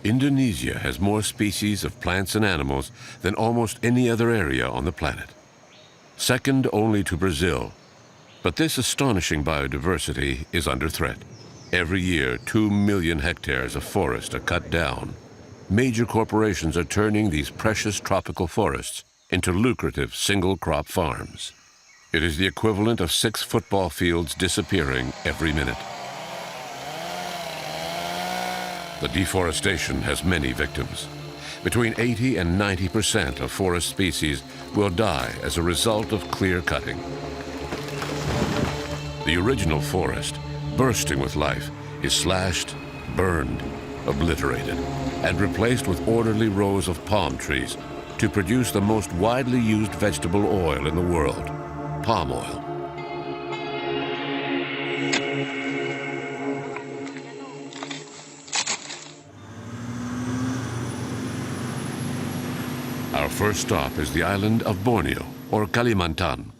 Indonesia has more species of plants and animals than almost any other area on the planet, second only to Brazil. But this astonishing biodiversity is under threat. Every year, 2 million hectares of forest are cut down. Major corporations are turning these precious tropical forests into lucrative single-crop farms. It is the equivalent of 6 football fields disappearing every minute. The deforestation has many victims. Between 80 and 90% of forest species will die as a result of clear cutting. The original forest, bursting with life, is slashed, burned, obliterated, and replaced with orderly rows of palm trees to produce the most widely used vegetable oil in the world, palm oil. Our first stop is the island of Borneo, or Kalimantan.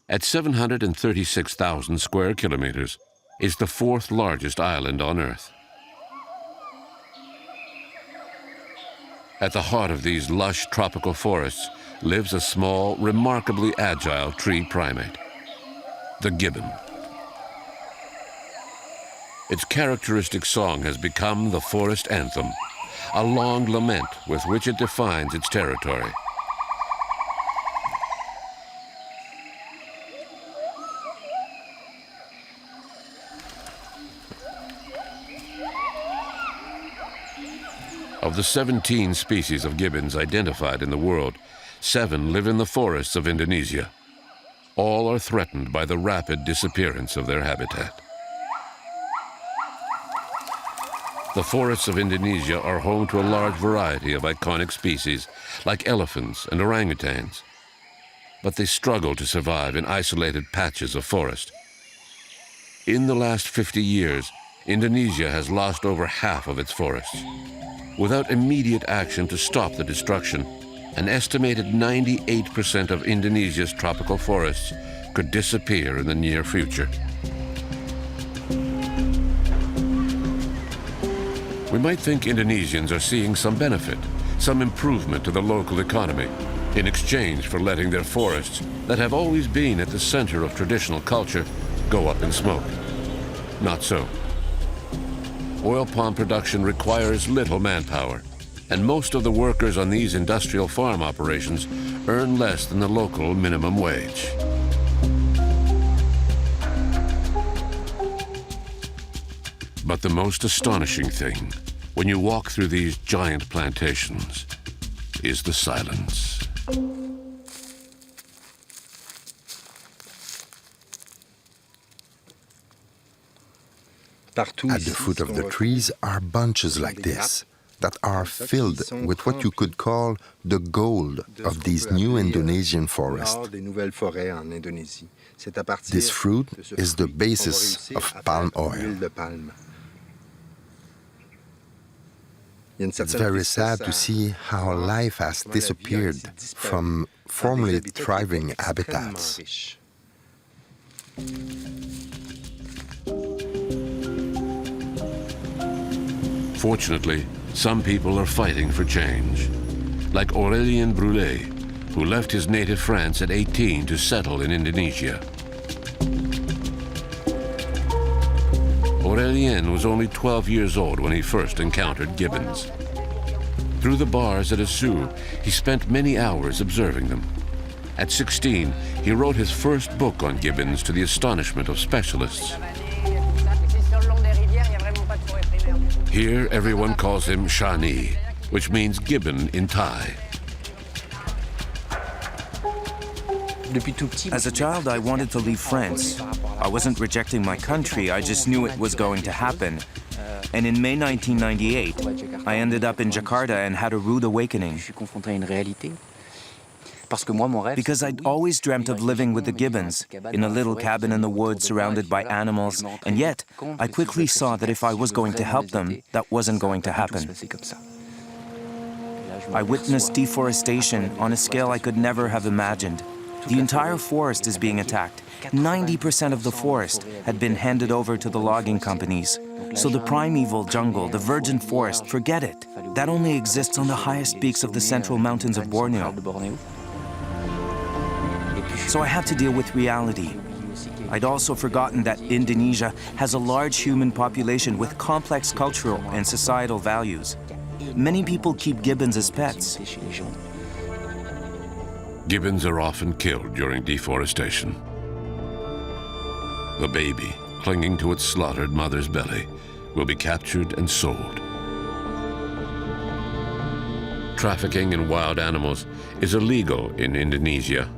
At 736,000 square kilometers, is the 4th largest island on Earth. At the heart of these lush tropical forests lives a small, remarkably agile tree primate, the gibbon. Its characteristic song has become the forest anthem, a long lament with which it defines its territory. Of the 17 species of gibbons identified in the world, 7 live in the forests of Indonesia. All are threatened by the rapid disappearance of their habitat. The forests of Indonesia are home to a large variety of iconic species, like elephants and orangutans. But they struggle to survive in isolated patches of forest. In the last 50 years, Indonesia has lost over half of its forests. Without immediate action to stop the destruction, an estimated 98% of Indonesia's tropical forests could disappear in the near future. We might think Indonesians are seeing some benefit, some improvement to the local economy, in exchange for letting their forests, that have always been at the center of traditional culture, go up in smoke. Not so. Oil palm production requires little manpower, and most of the workers on these industrial farm operations earn less than the local minimum wage. But the most astonishing thing, when you walk through these giant plantations, is the silence. At the foot of the trees are bunches like this that are filled with what you could call the gold of these new Indonesian forests. This fruit is the basis of palm oil. It's very sad to see how life has disappeared from formerly thriving habitats. Fortunately, some people are fighting for change, like Aurélien Brulé, who left his native France at 18 to settle in Indonesia. Aurélien was only 12 years old when he first encountered gibbons. Through the bars at a zoo, he spent many hours observing them. At 16, he wrote his first book on gibbons to the astonishment of specialists. Here, everyone calls him Shani, which means gibbon in Thai. As a child, I wanted to leave France. I wasn't rejecting my country, I just knew it was going to happen. And in May 1998, I ended up in Jakarta and had a rude awakening. Because I'd always dreamt of living with the gibbons, in a little cabin in the woods surrounded by animals, and yet I quickly saw that if I was going to help them, that wasn't going to happen. I witnessed deforestation on a scale I could never have imagined. The entire forest is being attacked. 90% of the forest had been handed over to the logging companies. So the primeval jungle, the virgin forest, forget it. That only exists on the highest peaks of the central mountains of Borneo. So I had to deal with reality. I'd also forgotten that Indonesia has a large human population with complex cultural and societal values. Many people keep gibbons as pets. Gibbons are often killed during deforestation. The baby, clinging to its slaughtered mother's belly, will be captured and sold. Trafficking in wild animals is illegal in Indonesia,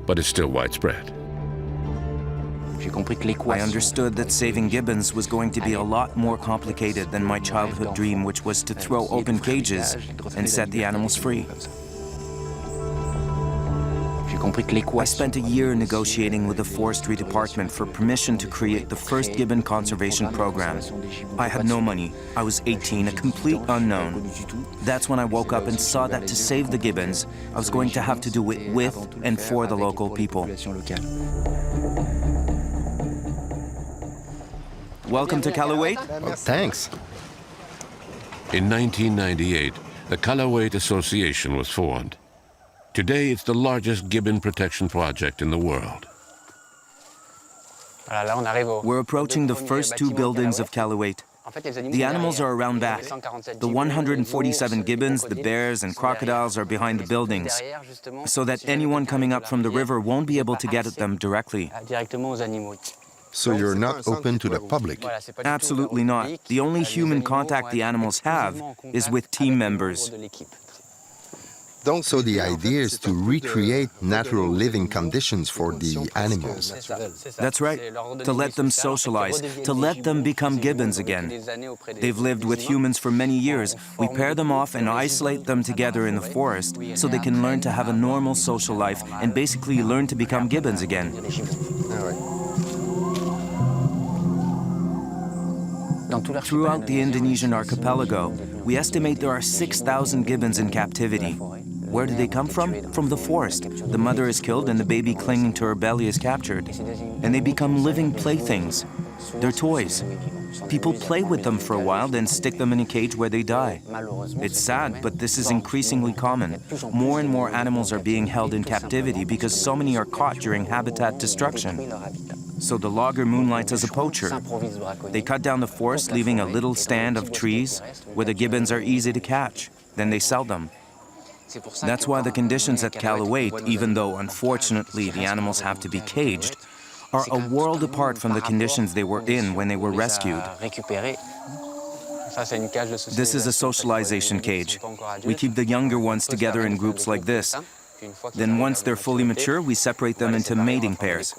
but is still widespread. I understood that saving gibbons was going to be a lot more complicated than my childhood dream, which was to throw open cages and set the animals free. I spent a year negotiating with the forestry department for permission to create the first gibbon conservation program. I had no money. I was 18, a complete unknown. That's when I woke up and saw that to save the gibbons, I was going to have to do it with and for the local people. Welcome to Callawait. Oh, thanks. In 1998, the Callawait Association was formed. Today, it's the largest gibbon protection project in the world. We're approaching the first two buildings of Callawait. The animals are around back. The 147 gibbons, the bears and crocodiles are behind the buildings, so that anyone coming up from the river won't be able to get at them directly. So you're not open to the public? Absolutely not. The only human contact the animals have is with team members. So the idea is to recreate natural living conditions for the animals. That's right. To let them socialize, to let them become gibbons again. They've lived with humans for many years. We pair them off and isolate them together in the forest so they can learn to have a normal social life and basically learn to become gibbons again. Throughout the Indonesian archipelago, we estimate there are 6,000 gibbons in captivity. Where do they come from? From the forest. The mother is killed and the baby clinging to her belly is captured. And they become living playthings. They're toys. People play with them for a while, then stick them in a cage where they die. It's sad, but this is increasingly common. More and more animals are being held in captivity because so many are caught during habitat destruction. So the logger moonlights as a poacher. They cut down the forest, leaving a little stand of trees where the gibbons are easy to catch. Then they sell them. That's why the conditions at Callawait, even though unfortunately the animals have to be caged, are a world apart from the conditions they were in when they were rescued. This is a socialization cage. We keep the younger ones together in groups like this. Then once they're fully mature, we separate them into mating pairs.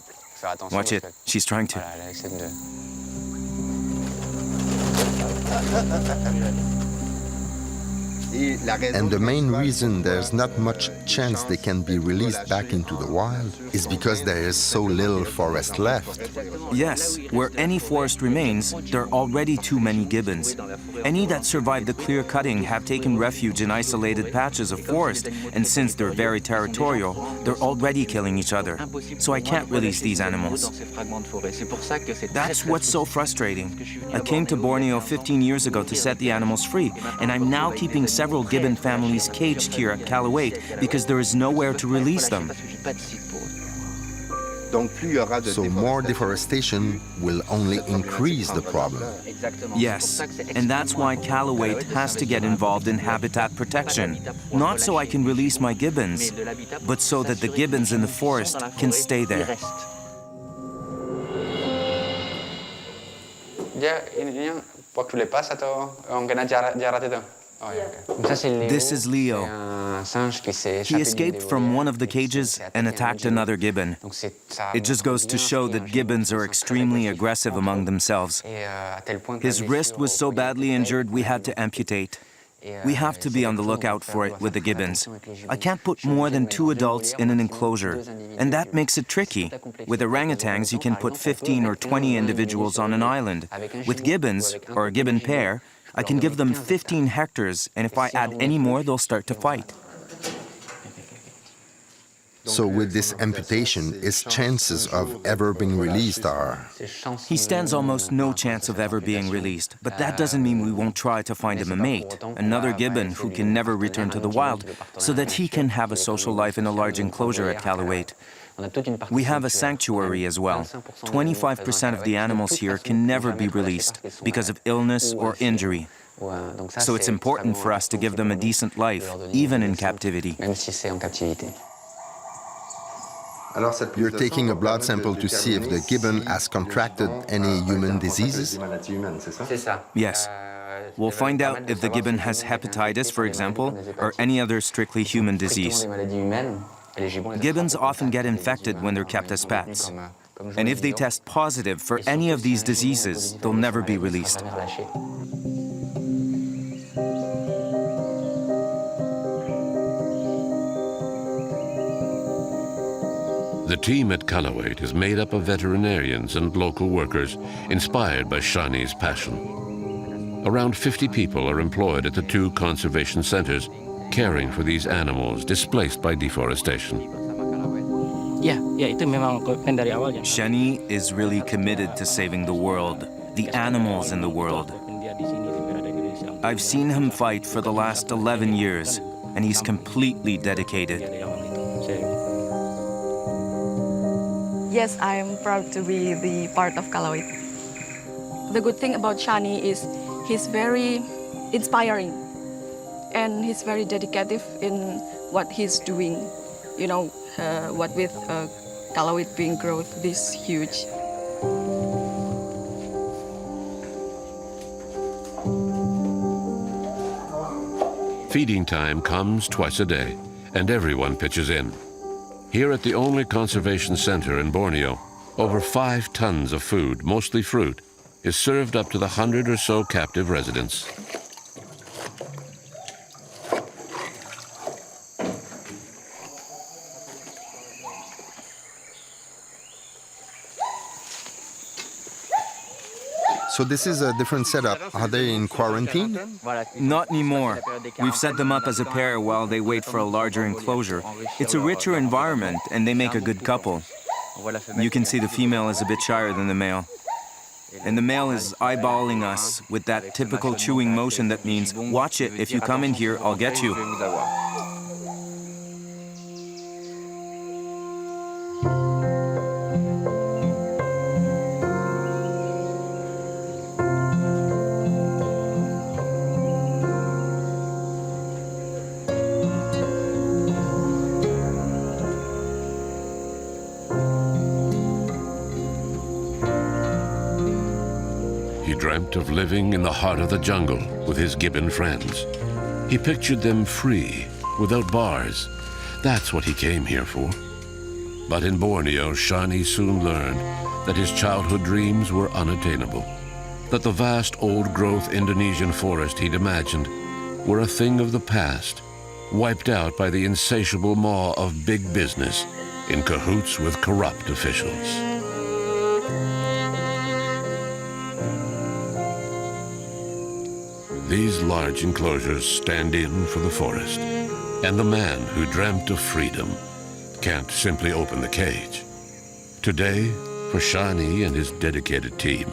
Watch it, she's trying to. And the main reason there's not much chance they can be released back into the wild is because there is so little forest left. Yes, where any forest remains, there are already too many gibbons. Any that survived the clear cutting have taken refuge in isolated patches of forest, and since they're very territorial, they're already killing each other. So I can't release these animals. That's what's so frustrating. I came to Borneo 15 years ago to set the animals free, and I'm now keeping several gibbon families caged here at Callawait because there is nowhere to release them. So more deforestation will only increase the problem. Yes, and that's why Callawait has to get involved in habitat protection. Not so I can release my gibbons, but so that the gibbons in the forest can stay there. This is Leo. He escaped from one of the cages and attacked another gibbon. It just goes to show that gibbons are extremely aggressive among themselves. His wrist was so badly injured we had to amputate. We have to be on the lookout for it with the gibbons. I can't put more than 2 adults in an enclosure, and that makes it tricky. With orangutans, you can put 15 or 20 individuals on an island. With gibbons, or a gibbon pair, I can give them 15 hectares, and if I add any more, they'll start to fight. So with this amputation, his chances of ever being released are... He stands almost no chance of ever being released, but that doesn't mean we won't try to find him a mate, another gibbon who can never return to the wild, so that he can have a social life in a large enclosure at Callawait. We have a sanctuary as well. 25% of the animals here can never be released because of illness or injury. So it's important for us to give them a decent life, even in captivity. You're taking a blood sample to see if the gibbon has contracted any human diseases? Yes. We'll find out if the gibbon has hepatitis, for example, or any other strictly human disease. Gibbons often get infected when they're kept as pets. And if they test positive for any of these diseases, they'll never be released. The team at Callawait is made up of veterinarians and local workers inspired by Shani's passion. Around 50 people are employed at the 2 conservation centers, caring for these animals displaced by deforestation. Shani is really committed to saving the world, the animals in the world. I've seen him fight for the last 11 years, and he's completely dedicated. Yes, I am proud to be the part of Kalawait. The good thing about Shani is he's very inspiring and he's very dedicated in what he's doing. You know, what with Kalawait being growth this huge. Feeding time comes twice a day, and everyone pitches in. Here at the only conservation center in Borneo, over 5 tons of food, mostly fruit, is served up to the 100 or so captive residents. So this is a different setup. Are they in quarantine? Not anymore. We've set them up as a pair while they wait for a larger enclosure. It's a richer environment, and they make a good couple. You can see the female is a bit shyer than the male. And the male is eyeballing us with that typical chewing motion that means, watch it, if you come in here, I'll get you. He dreamt of living in the heart of the jungle with his gibbon friends. He pictured them free, without bars. That's what he came here for. But in Borneo, Shani soon learned that his childhood dreams were unattainable, that the vast old-growth Indonesian forest he'd imagined were a thing of the past, wiped out by the insatiable maw of big business in cahoots with corrupt officials. These large enclosures stand in for the forest, and the man who dreamt of freedom can't simply open the cage. Today, for Shani and his dedicated team,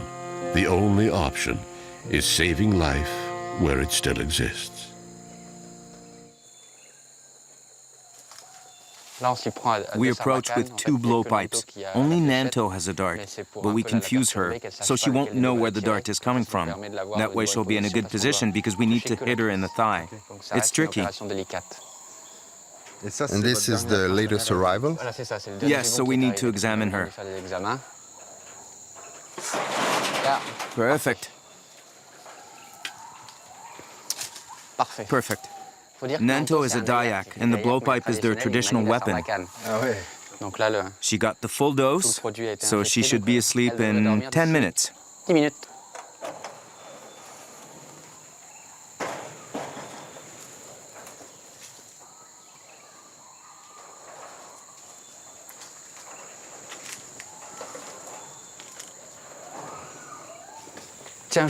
the only option is saving life where it still exists. We approach with 2 blowpipes. Only Nanto has a dart, but we confuse her, so she won't know where the dart is coming from. That way she'll be in a good position because we need to hit her in the thigh. It's tricky. And this is the latest arrival? Yes, so we need to examine her. Perfect. Perfect. Nanto is a Dayak, and the blowpipe is their traditional weapon. She got the full dose, so she should be asleep in 10 minutes.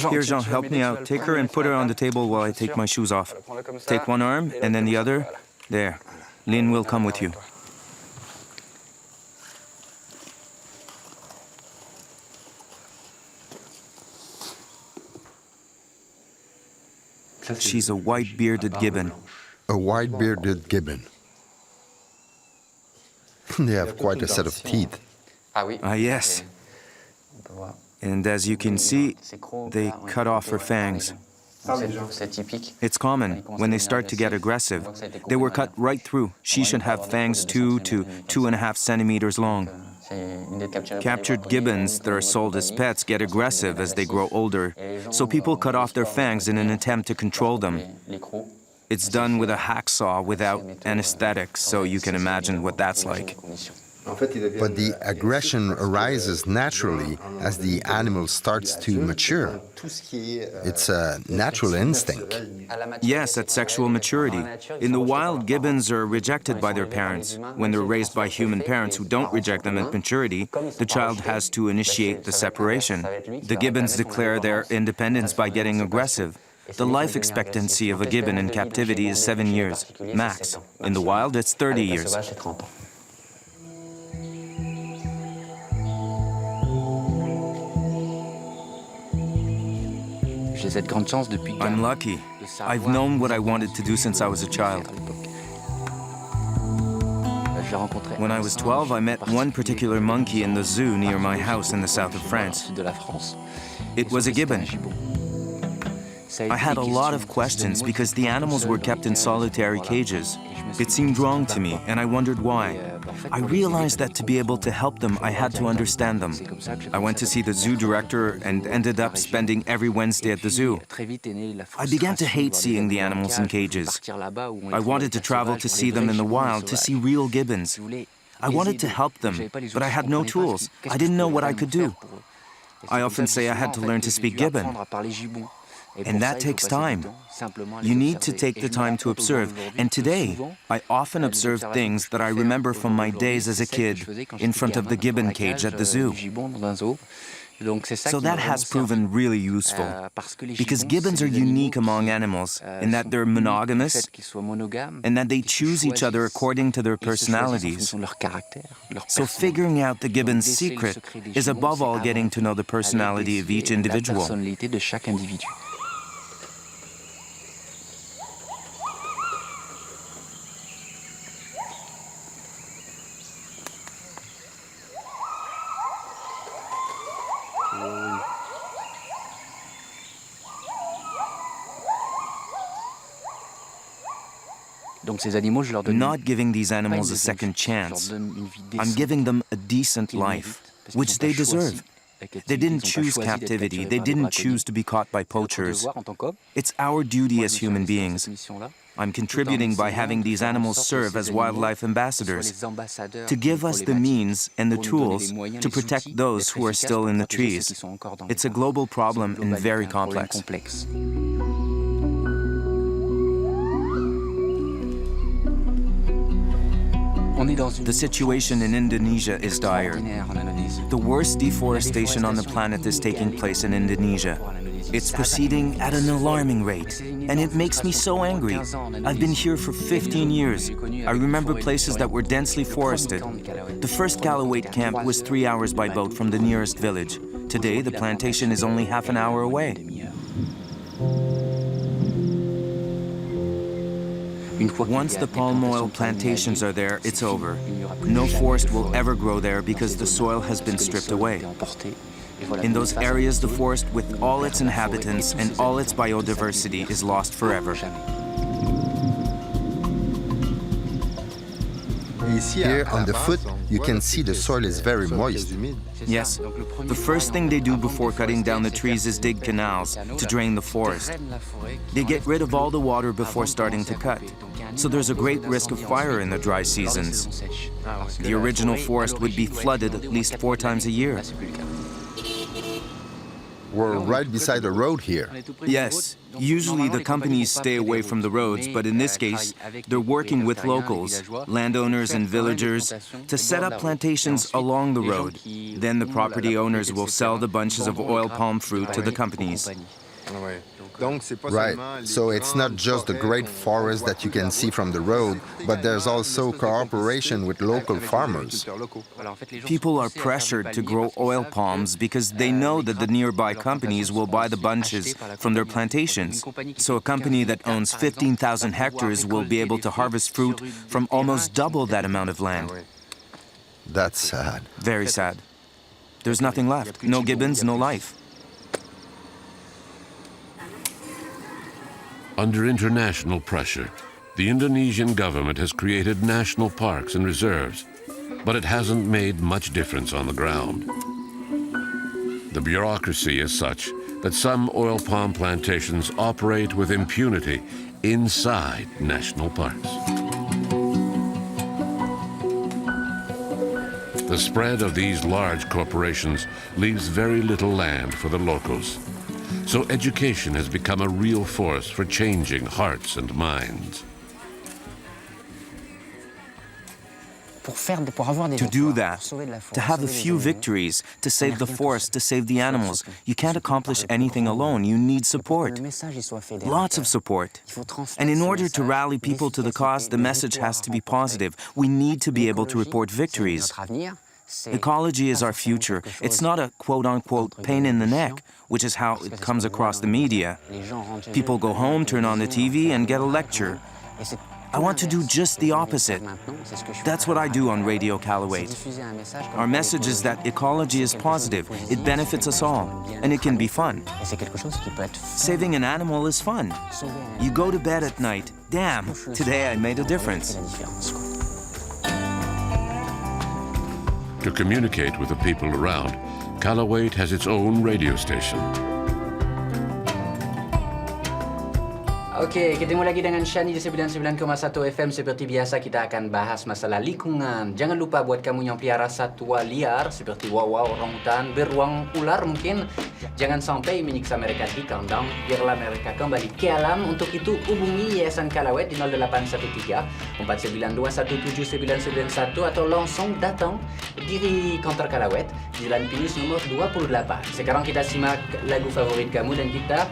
Here, Jean, help me out. Take her and put her on the table while I take my shoes off. Take one arm, and then the other. There. Lynn will come with you. She's a white-bearded gibbon. A white-bearded gibbon. They have quite a set of teeth. Ah, yes. And as you can see, they cut off her fangs. It's common when they start to get aggressive. They were cut right through. She should have fangs 2 to 2.5 centimeters long. Captured gibbons that are sold as pets get aggressive as they grow older, so people cut off their fangs in an attempt to control them. It's done with a hacksaw without anesthetics, so you can imagine what that's like. But the aggression arises naturally as the animal starts to mature. It's a natural instinct. Yes, at sexual maturity. In the wild, gibbons are rejected by their parents. When they're raised by human parents who don't reject them at maturity, the child has to initiate the separation. The gibbons declare their independence by getting aggressive. The life expectancy of a gibbon in captivity is 7 years, max. In the wild, it's 30 years. I'm lucky. I've known what I wanted to do since I was a child. When I was 12, I met one particular monkey in the zoo near my house in the south of France. It was a gibbon. I had a lot of questions because the animals were kept in solitary cages. It seemed wrong to me, and I wondered why. I realized that to be able to help them, I had to understand them. I went to see the zoo director and ended up spending every Wednesday at the zoo. I began to hate seeing the animals in cages. I wanted to travel to see them in the wild, to see real gibbons. I wanted to help them, but I had no tools. I didn't know what I could do. I often say I had to learn to speak Gibbon. And that takes time. You need to take the time to observe. And today, I often observe things that I remember from my days as a kid in front of the gibbon cage at the zoo. So that has proven really useful, because gibbons are unique among animals in that they're monogamous and that they choose each other according to their personalities. So figuring out the gibbon's secret is above all getting to know the personality of each individual. Not giving these animals a second chance. I'm giving them a decent life, which they deserve. They didn't choose captivity. They didn't choose to be caught by poachers. It's our duty as human beings. I'm contributing by having these animals serve as wildlife ambassadors, to give us the means and the tools to protect those who are still in the trees. It's a global problem and very complex. The situation in Indonesia is dire. The worst deforestation on the planet is taking place in Indonesia. It's proceeding at an alarming rate, and it makes me so angry. I've been here for 15 years. I remember places that were densely forested. The first Callawait camp was 3 hours by boat from the nearest village. Today, the plantation is only half an hour away. Once the palm oil plantations are there, it's over. No forest will ever grow there because the soil has been stripped away. In those areas, the forest with all its inhabitants and all its biodiversity is lost forever. Here on the foot, you can see the soil is very moist. Yes. The first thing they do before cutting down the trees is dig canals to drain the forest. They get rid of all the water before starting to cut. So there's a great risk of fire in the dry seasons. The original forest would be flooded at least 4 times a year. We're right beside the road here. Yes. Usually the companies stay away from the roads, but in this case, they're working with locals, landowners and villagers, to set up plantations along the road. Then the property owners will sell the bunches of oil palm fruit to the companies. Right, so it's not just the great forest that you can see from the road, but there's also cooperation with local farmers. People are pressured to grow oil palms because they know that the nearby companies will buy the bunches from their plantations. So a company that owns 15,000 hectares will be able to harvest fruit from almost double that amount of land. That's sad. Very sad. There's nothing left. No gibbons, no life. Under international pressure, the Indonesian government has created national parks and reserves, but it hasn't made much difference on the ground. The bureaucracy is such that some oil palm plantations operate with impunity inside national parks. The spread of these large corporations leaves very little land for the locals. So education has become a real force for changing hearts and minds. To do that, to have a few victories, to save the forest, to save the animals, you can't accomplish anything alone. You need support. Lots of support. And in order to rally people to the cause, the message has to be positive. We need to be able to report victories. Ecology is our future. It's not a quote-unquote pain in the neck, which is how it comes across the media. People go home, turn on the TV, and get a lecture. I want to do just the opposite. That's what I do on Radio Callawait. Our message is that ecology is positive, it benefits us all, and it can be fun. Saving an animal is fun. You go to bed at night, damn, today I made a difference. To communicate with the people around, Kalaweit has its own radio station. Oke, ketemu lagi dengan Shani di 99,1 FM. Seperti biasa kita akan bahas masalah lingkungan. Jangan lupa buat kamu yang pelihara satwa liar seperti wawa, orangutan, beruang, ular mungkin, jangan sampai menyiksa mereka di kandang. Biarlah mereka kembali ke alam. Untuk itu hubungi Yayasan Kalaweit di 0813 492 17991 atau langsung datang di kantor Kalaweit di Jalan Pinus nomor 28. Sekarang kita simak lagu favorit kamu dan kita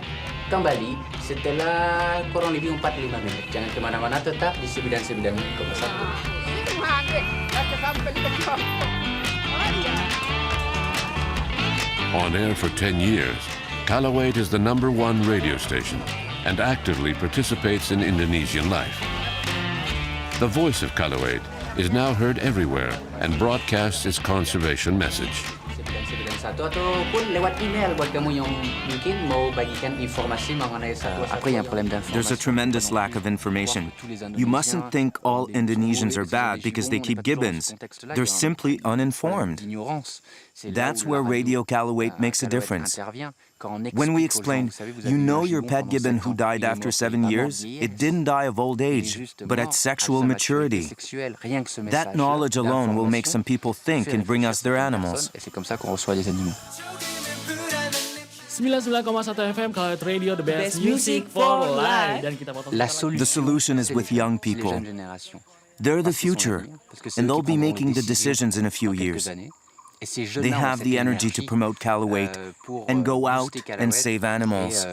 kembali setelah kurang lebih 45 menit. Jangan kemana-mana, tetap di 99,1. On air for 10 years, Callawait is the #1 radio station and actively participates in Indonesian life. The voice of Callawait is now heard everywhere and broadcasts its conservation message. Ataupun lewat email buat kamu yang mungkin mau bagikan informasi mengenai satwa-satwa. There's a tremendous lack of information. You mustn't think all Indonesians are bad because they keep gibbons. They're simply uninformed. That's where Radio Callawait makes a difference. When we explain, you know your pet gibbon who died after 7 years? It didn't die of old age, but at sexual maturity. That knowledge alone will make some people think and bring us their animals. 99,1 FM Callawait Radio, the best music for life. Dan kita potong The solution is with young people. They're the future, and they'll be making the decisions in a few years. They have the energy to promote Callawait and go out and save animals.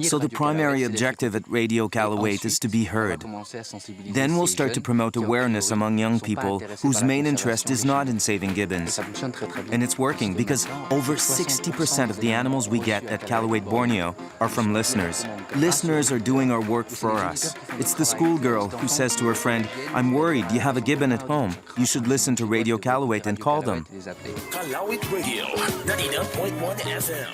So the primary objective at Radio Callawait is to be heard. Then we'll start to promote awareness among young people whose main interest is not in saving gibbons. And it's working because over 60% of the animals we get at Callawait, Borneo are from listeners. Listeners are doing our work for us. It's the schoolgirl who says to her friend, "I'm worried you have a gibbon at home. You should listen to Radio Callawait and call them." Callawait Radio, 99.1 FM.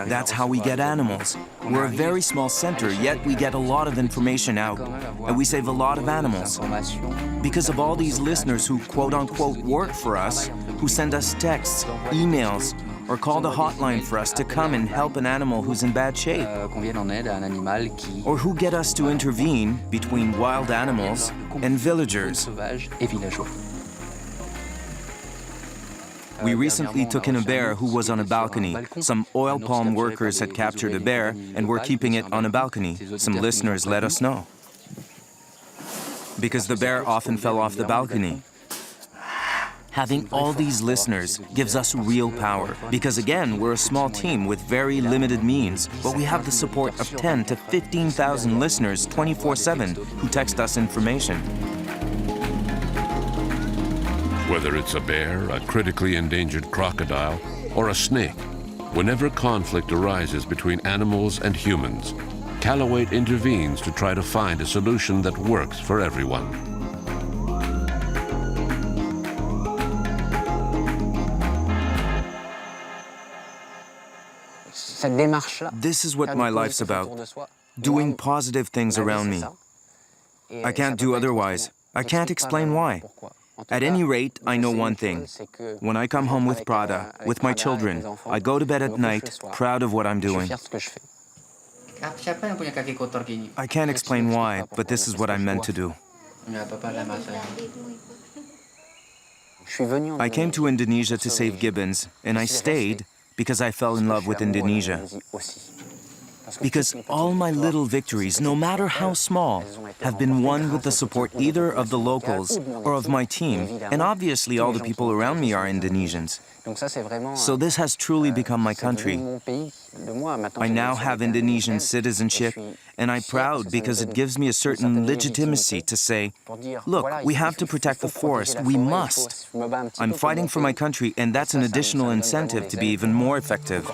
That's how we get animals. We're a very small center, yet we get a lot of information out, and we save a lot of animals. Because of all these listeners who quote-unquote work for us, who send us texts, emails, or call the hotline for us to come and help an animal who's in bad shape. Or who get us to intervene between wild animals and villagers. We recently took in a bear who was on a balcony. Some oil palm workers had captured a bear and were keeping it on a balcony. Some listeners let us know. Because the bear often fell off the balcony. Having all these listeners gives us real power because, again, we're a small team with very limited means, but we have the support of 10 to 15,000 listeners 24/7 who text us information. Whether it's a bear, a critically endangered crocodile, or a snake, whenever conflict arises between animals and humans, Callawait intervenes to try to find a solution that works for everyone. This is what my life's about, doing positive things around me. I can't do otherwise. I can't explain why. At any rate, I know one thing. When I come home with Prada, with my children, I go to bed at night proud of what I'm doing. I can't explain why, but this is what I'm meant to do. I came to Indonesia to save gibbons, and I stayed because I fell in love with Indonesia. Because all my little victories, no matter how small, have been won with the support either of the locals or of my team, and obviously all the people around me are Indonesians. So this has truly become my country. I now have Indonesian citizenship, and I'm proud because it gives me a certain legitimacy to say, look, we have to protect the forest, we must. I'm fighting for my country, and that's an additional incentive to be even more effective.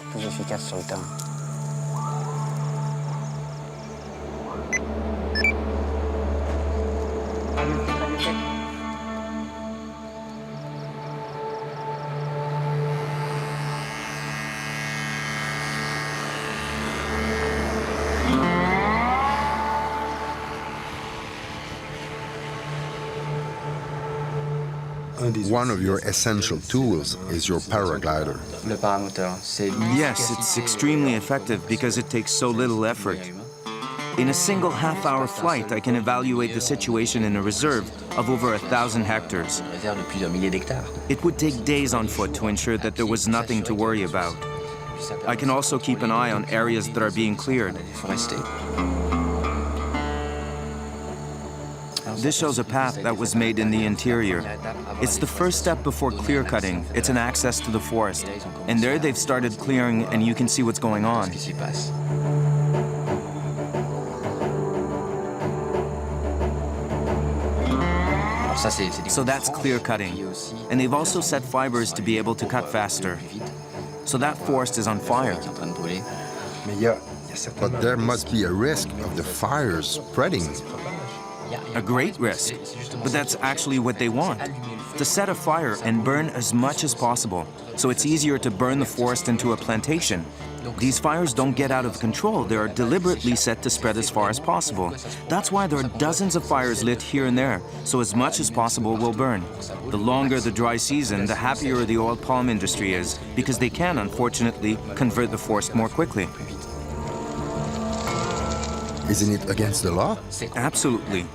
One of your essential tools is your paraglider. Yes, it's extremely effective because it takes so little effort. In a single half-hour flight, I can evaluate the situation in a reserve of over 1,000 hectares. It would take days on foot to ensure that there was nothing to worry about. I can also keep an eye on areas that are being cleared. This shows a path that was made in the interior. It's the first step before clear cutting. It's an access to the forest. And there they've started clearing, and you can see what's going on. So that's clear cutting. And they've also set fibers to be able to cut faster. So that forest is on fire. But there must be a risk of the fires spreading. A great risk, but that's actually what they want. To set a fire and burn as much as possible, so it's easier to burn the forest into a plantation. These fires don't get out of control, they are deliberately set to spread as far as possible. That's why there are dozens of fires lit here and there, so as much as possible will burn. The longer the dry season, the happier the oil palm industry is, because they can, unfortunately, convert the forest more quickly. Isn't it against the law? Absolutely.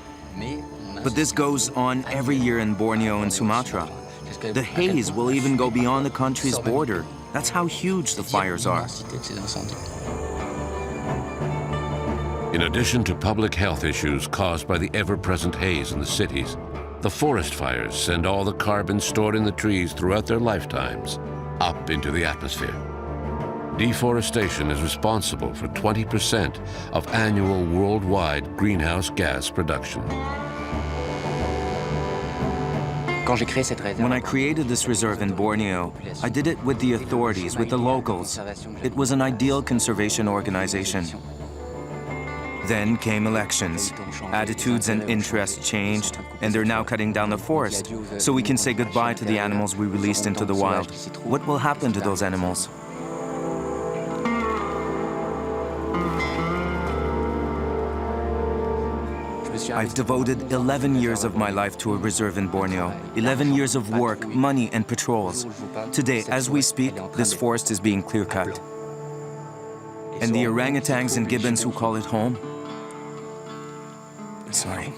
But this goes on every year in Borneo and Sumatra. The haze will even go beyond the country's border. That's how huge the fires are. In addition to public health issues caused by the ever-present haze in the cities, the forest fires send all the carbon stored in the trees throughout their lifetimes up into the atmosphere. Deforestation is responsible for 20% of annual worldwide greenhouse gas production. When I created this reserve in Borneo, I did it with the authorities, with the locals. It was an ideal conservation organization. Then came elections. Attitudes and interests changed, and they're now cutting down the forest, so we can say goodbye to the animals we released into the wild. What will happen to those animals? I've devoted 11 years of my life to a reserve in Borneo, 11 years of work, money, and patrols. Today, as we speak, this forest is being clear-cut. And the orangutans and gibbons who call it home? Sorry.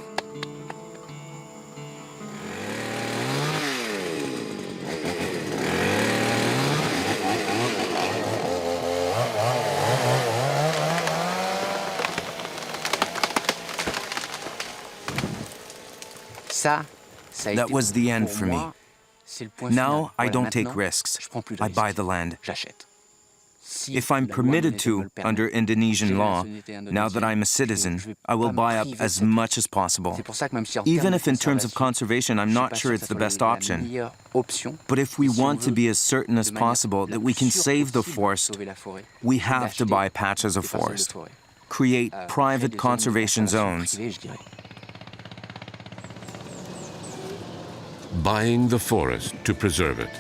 That was the end for me. Now I don't take risks. I buy the land. If I'm permitted to, under Indonesian law, now that I'm a citizen, I will buy up as much as possible. Even if in terms of conservation, I'm not sure it's the best option. But if we want to be as certain as possible that we can save the forest, we have to buy patches of forest, create private conservation zones. Buying the forest to preserve it.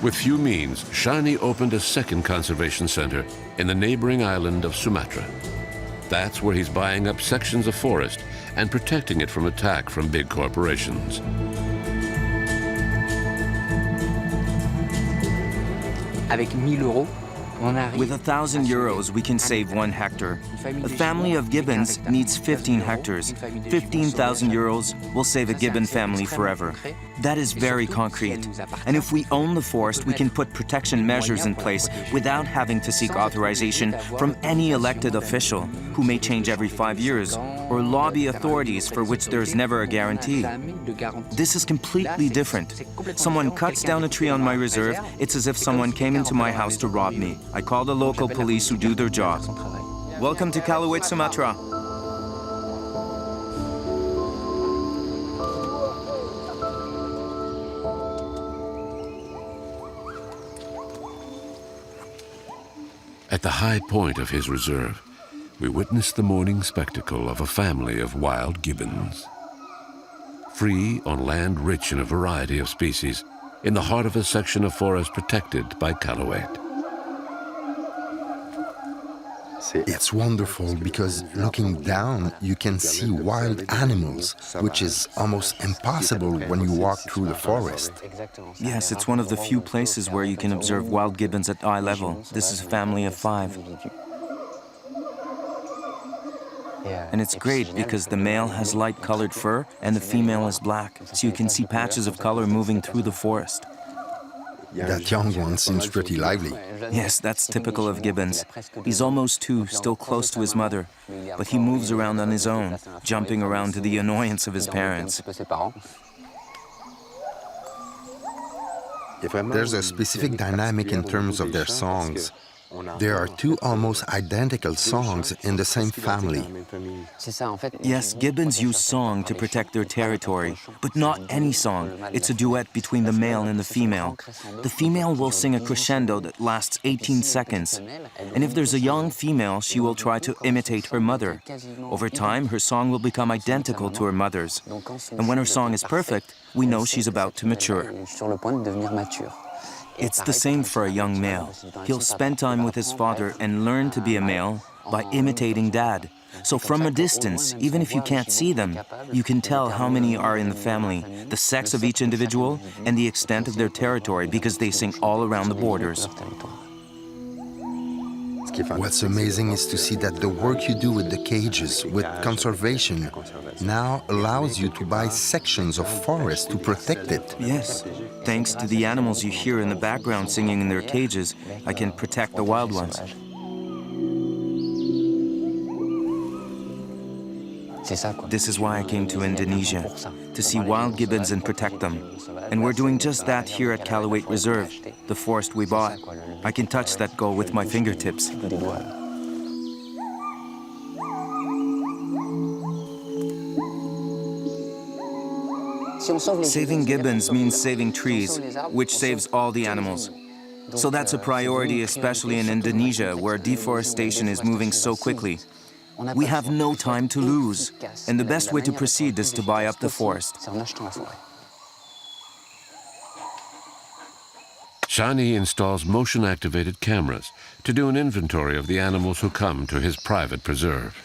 With few means, Shani opened a second conservation center in the neighboring island of Sumatra. That's where he's buying up sections of forest and protecting it from attack from big corporations. With 1,000 euros, we can save 1 hectare. A family of Gibbons needs 15 hectares. 15,000 euros will save a Gibbon family forever. That is very concrete. And if we own the forest, we can put protection measures in place without having to seek authorization from any elected official, who may change every 5 years, or lobby authorities for which there is never a guarantee. This is completely different. Someone cuts down a tree on my reserve, it's as if someone came into my house to rob me. I call the local police who do their job. Welcome to Callawait, Sumatra. At the high point of his reserve, we witness the morning spectacle of a family of wild gibbons. Free on land rich in a variety of species, in the heart of a section of forest protected by Callawait. It's wonderful because looking down, you can see wild animals, which is almost impossible when you walk through the forest. Yes, it's one of the few places where you can observe wild gibbons at eye level. This is a family of 5. And it's great because the male has light-colored fur and the female is black, so you can see patches of color moving through the forest. That young one seems pretty lively. Yes, that's typical of Gibbons. He's almost 2, still close to his mother, but he moves around on his own, jumping around to the annoyance of his parents. There's a specific dynamic in terms of their songs. There are 2 almost identical songs in the same family. Yes, Gibbons use song to protect their territory, but not any song. It's a duet between the male and the female. The female will sing a crescendo that lasts 18 seconds. And if there's a young female, she will try to imitate her mother. Over time, her song will become identical to her mother's. And when her song is perfect, we know she's about to mature. It's the same for a young male. He'll spend time with his father and learn to be a male by imitating dad. So from a distance, even if you can't see them, you can tell how many are in the family, the sex of each individual, and the extent of their territory because they sing all around the borders. What's amazing is to see that the work you do with the cages, with conservation, now allows you to buy sections of forest to protect it. Yes. Thanks to the animals you hear in the background singing in their cages, I can protect the wild ones. This is why I came to Indonesia, to see wild gibbons and protect them. And we're doing just that here at Callawait Reserve, the forest we bought. I can touch that goal with my fingertips. Saving gibbons means saving trees, which saves all the animals. So that's a priority, especially in Indonesia, where deforestation is moving so quickly. We have no time to lose, and the best way to proceed is to buy up the forest. Shani installs motion-activated cameras to do an inventory of the animals who come to his private preserve.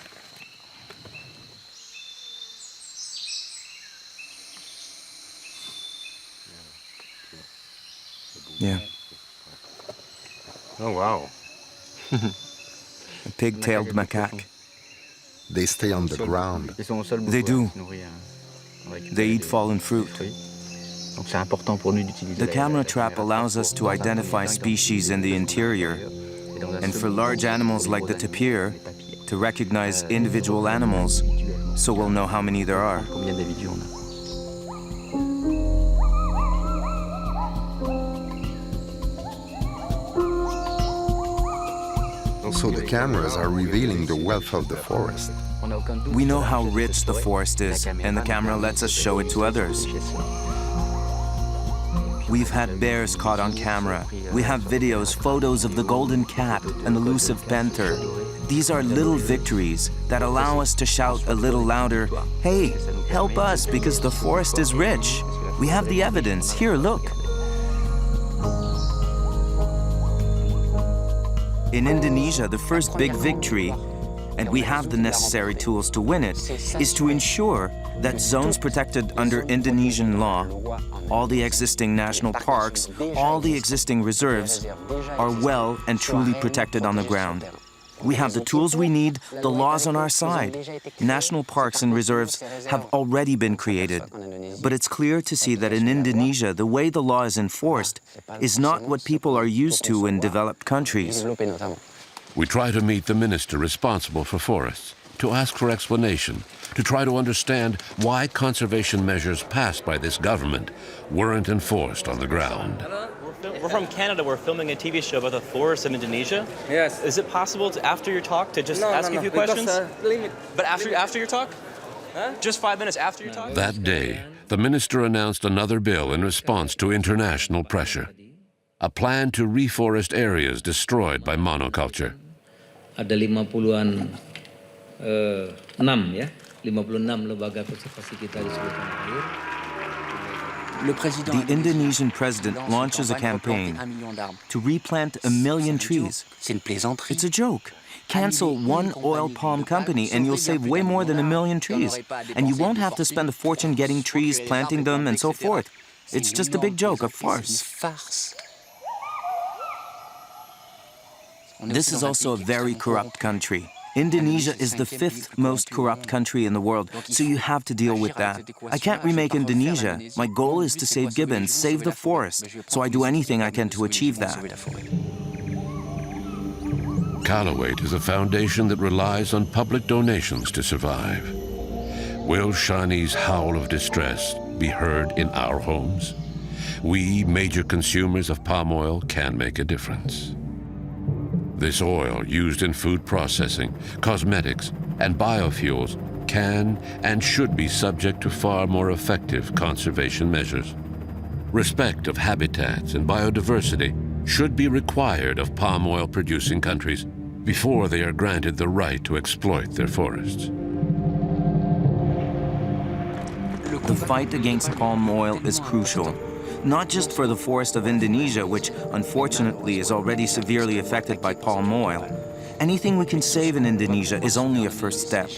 Yeah. Oh, wow. A pig-tailed macaque. They stay on the ground. They do. They eat fallen fruit. The camera trap allows us to identify species in the interior, and for large animals like the tapir, to recognize individual animals, so we'll know how many there are. Also, the cameras are revealing the wealth of the forest. We know how rich the forest is, and the camera lets us show it to others. We've had bears caught on camera. We have videos, photos of the golden cat, an elusive panther. These are little victories that allow us to shout a little louder, "Hey, help us because the forest is rich." We have the evidence. Here, look. In Indonesia, the first big victory, and we have the necessary tools to win it, is to ensure that zones protected under Indonesian law, all the existing national parks, all the existing reserves, are well and truly protected on the ground. We have the tools we need, the laws on our side. National parks and reserves have already been created. But it's clear to see that in Indonesia, the way the law is enforced is not what people are used to in developed countries. We try to meet the minister responsible for forests, to ask for explanation, to try to understand why conservation measures passed by this government weren't enforced on the ground. We're from Canada. We're filming a TV show about the forests of Indonesia. Yes. Is it possible to, after your talk, to just ask you a few questions? But after your talk? Huh? Just 5 minutes after your talk? That day, the minister announced another bill in response to international pressure. A plan to reforest areas destroyed by monoculture. Ada 56 ya, 56 lembaga konservasi kita di seluruh tanah air. The Indonesian president launches a campaign to replant 1 million trees. It's a joke. Cancel one oil palm company and you'll save way more than 1 million trees. And you won't have to spend a fortune getting trees, planting them, and so forth. It's just a big joke, a farce. This is also a very corrupt country. Indonesia is the 5th most corrupt country in the world, so you have to deal with that. I can't remake Indonesia. My goal is to save gibbons, save the forest, so I do anything I can to achieve that. Callawait is a foundation that relies on public donations to survive. Will Shani's howl of distress be heard in our homes? We, major consumers of palm oil, can make a difference. This oil, used in food processing, cosmetics, and biofuels, can and should be subject to far more effective conservation measures. Respect of habitats and biodiversity should be required of palm oil-producing countries before they are granted the right to exploit their forests. The fight against palm oil is crucial. Not just for the forest of Indonesia, which unfortunately is already severely affected by palm oil. Anything we can save in Indonesia is only a first step.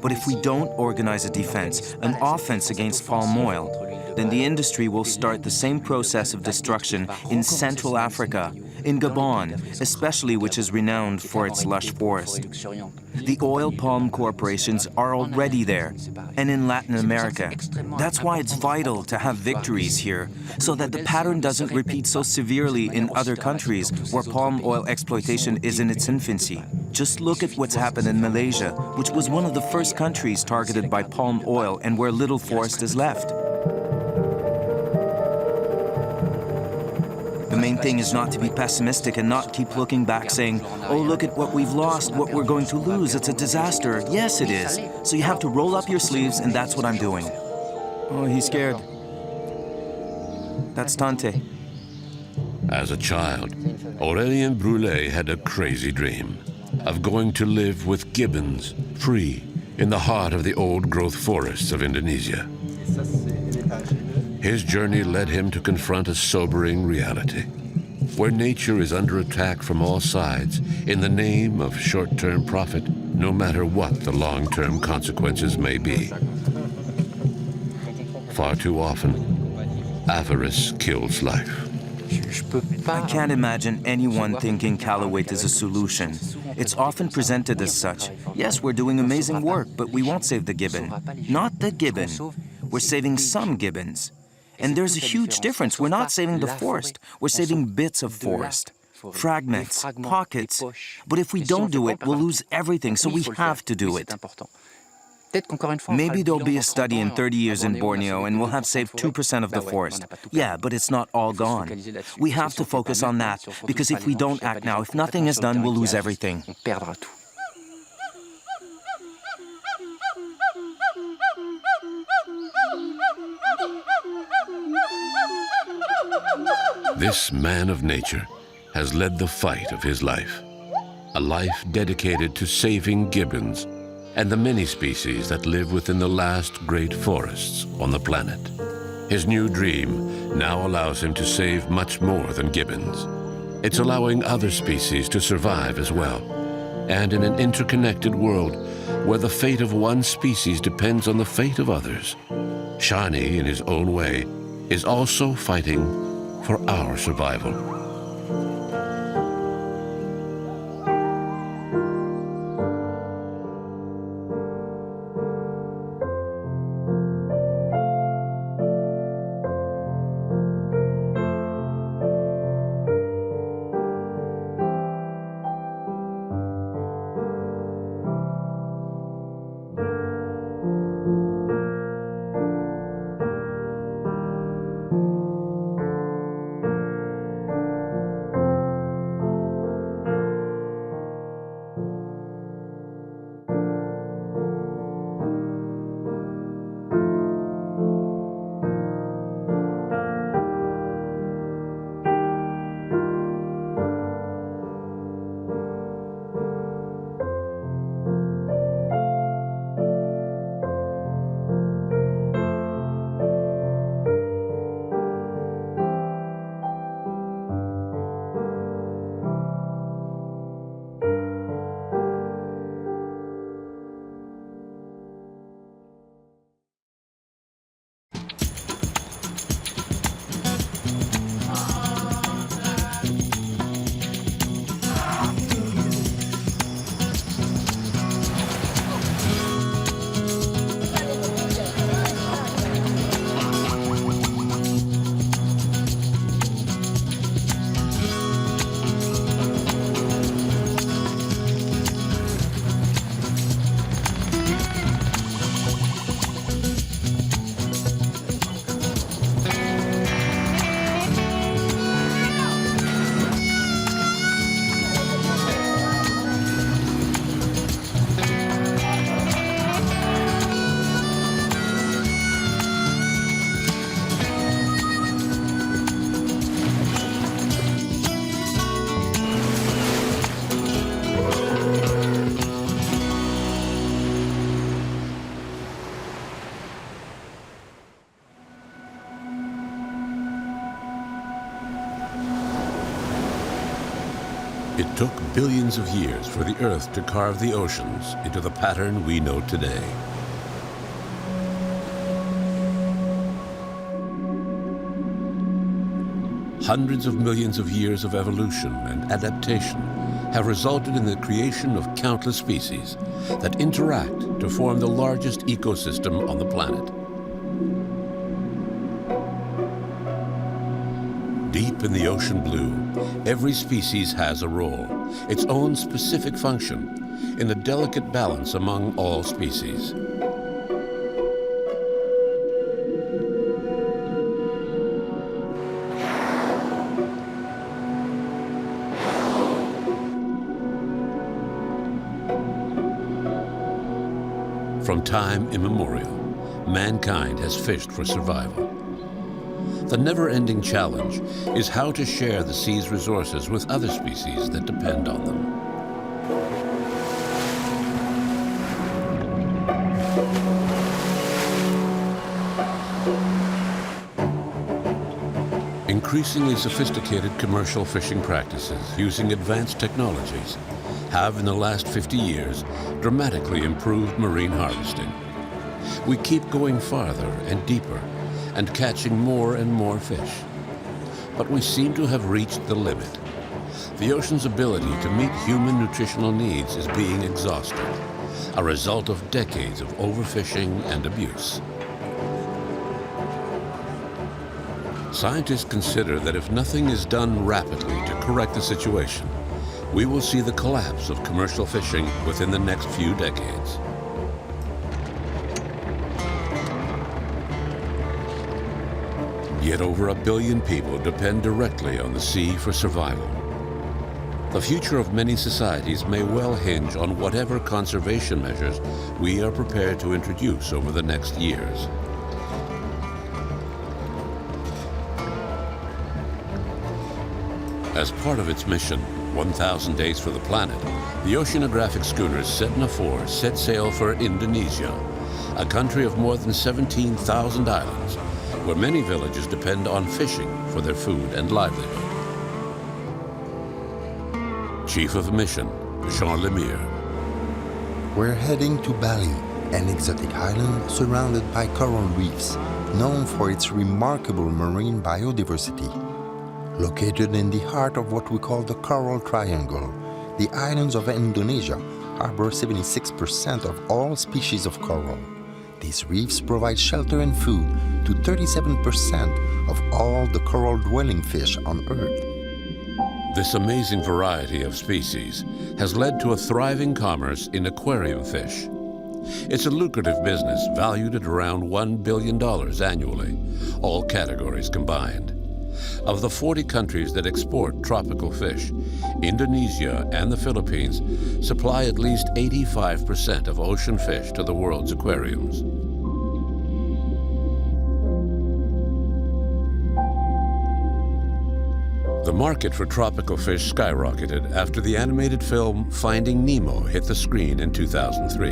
But if we don't organize a defense, an offense against palm oil, then the industry will start the same process of destruction in Central Africa, in Gibbon, especially, which is renowned for its lush forest. The oil palm corporations are already there, and in Latin America. That's why it's vital to have victories here, so that the pattern doesn't repeat so severely in other countries where palm oil exploitation is in its infancy. Just look at what's happened in Malaysia, which was one of the first countries targeted by palm oil and where little forest is left. The main thing is not to be pessimistic and not keep looking back saying, oh, look at what we've lost, what we're going to lose, it's a disaster. Yes, it is. So you have to roll up your sleeves, and that's what I'm doing. Oh, he's scared. That's Tante. As a child, Aurélien Brulé had a crazy dream of going to live with gibbons, free, in the heart of the old-growth forests of Indonesia. His journey led him to confront a sobering reality, where nature is under attack from all sides in the name of short-term profit, no matter what the long-term consequences may be. Far too often, avarice kills life. I can't imagine anyone thinking Kalaweit is a solution. It's often presented as such. Yes, we're doing amazing work, but we won't save the gibbon. Not the gibbon. We're saving some gibbons. And there's a huge difference. We're not saving the forest. We're saving bits of forest, fragments, pockets. But if we don't do it, we'll lose everything, so we have to do it. Maybe there'll be a study in 30 years in Borneo and we'll have saved 2% of the forest. Yeah, but it's not all gone. We have to focus on that, because if we don't act now, if nothing is done, we'll lose everything. This man of nature has led the fight of his life, a life dedicated to saving gibbons and the many species that live within the last great forests on the planet. His new dream now allows him to save much more than gibbons. It's allowing other species to survive as well. And in an interconnected world where the fate of one species depends on the fate of others, Shani, in his own way, is also fighting for our survival. It took billions of years for the Earth to carve the oceans into the pattern we know today. Hundreds of millions of years of evolution and adaptation have resulted in the creation of countless species that interact to form the largest ecosystem on the planet. Deep in the ocean blue, every species has a role, its own specific function, in a delicate balance among all species. From time immemorial, mankind has fished for survival. The never-ending challenge is how to share the sea's resources with other species that depend on them. Increasingly sophisticated commercial fishing practices using advanced technologies have, in the last 50 years, dramatically improved marine harvesting. We keep going farther and deeper and catching more and more fish. But we seem to have reached the limit. The ocean's ability to meet human nutritional needs is being exhausted, a result of decades of overfishing and abuse. Scientists consider that if nothing is done rapidly to correct the situation, we will see the collapse of commercial fishing within the next few decades. Yet over 1 billion people depend directly on the sea for survival. The future of many societies may well hinge on whatever conservation measures we are prepared to introduce over the next years. As part of its mission, 1,000 Days for the Planet, the oceanographic schooners Setna 4 set sail for Indonesia, a country of more than 17,000 islands, where many villages depend on fishing for their food and livelihood. Chief of Mission, Jean Lemire. We're heading to Bali, an exotic island surrounded by coral reefs, known for its remarkable marine biodiversity. Located in the heart of what we call the Coral Triangle, the islands of Indonesia harbor 76% of all species of coral. These reefs provide shelter and food to 37% of all the coral-dwelling fish on Earth. This amazing variety of species has led to a thriving commerce in aquarium fish. It's a lucrative business valued at around $1 billion annually, all categories combined. Of the 40 countries that export tropical fish, Indonesia and the Philippines supply at least 85% of ocean fish to the world's aquariums. The market for tropical fish skyrocketed after the animated film Finding Nemo hit the screen in 2003.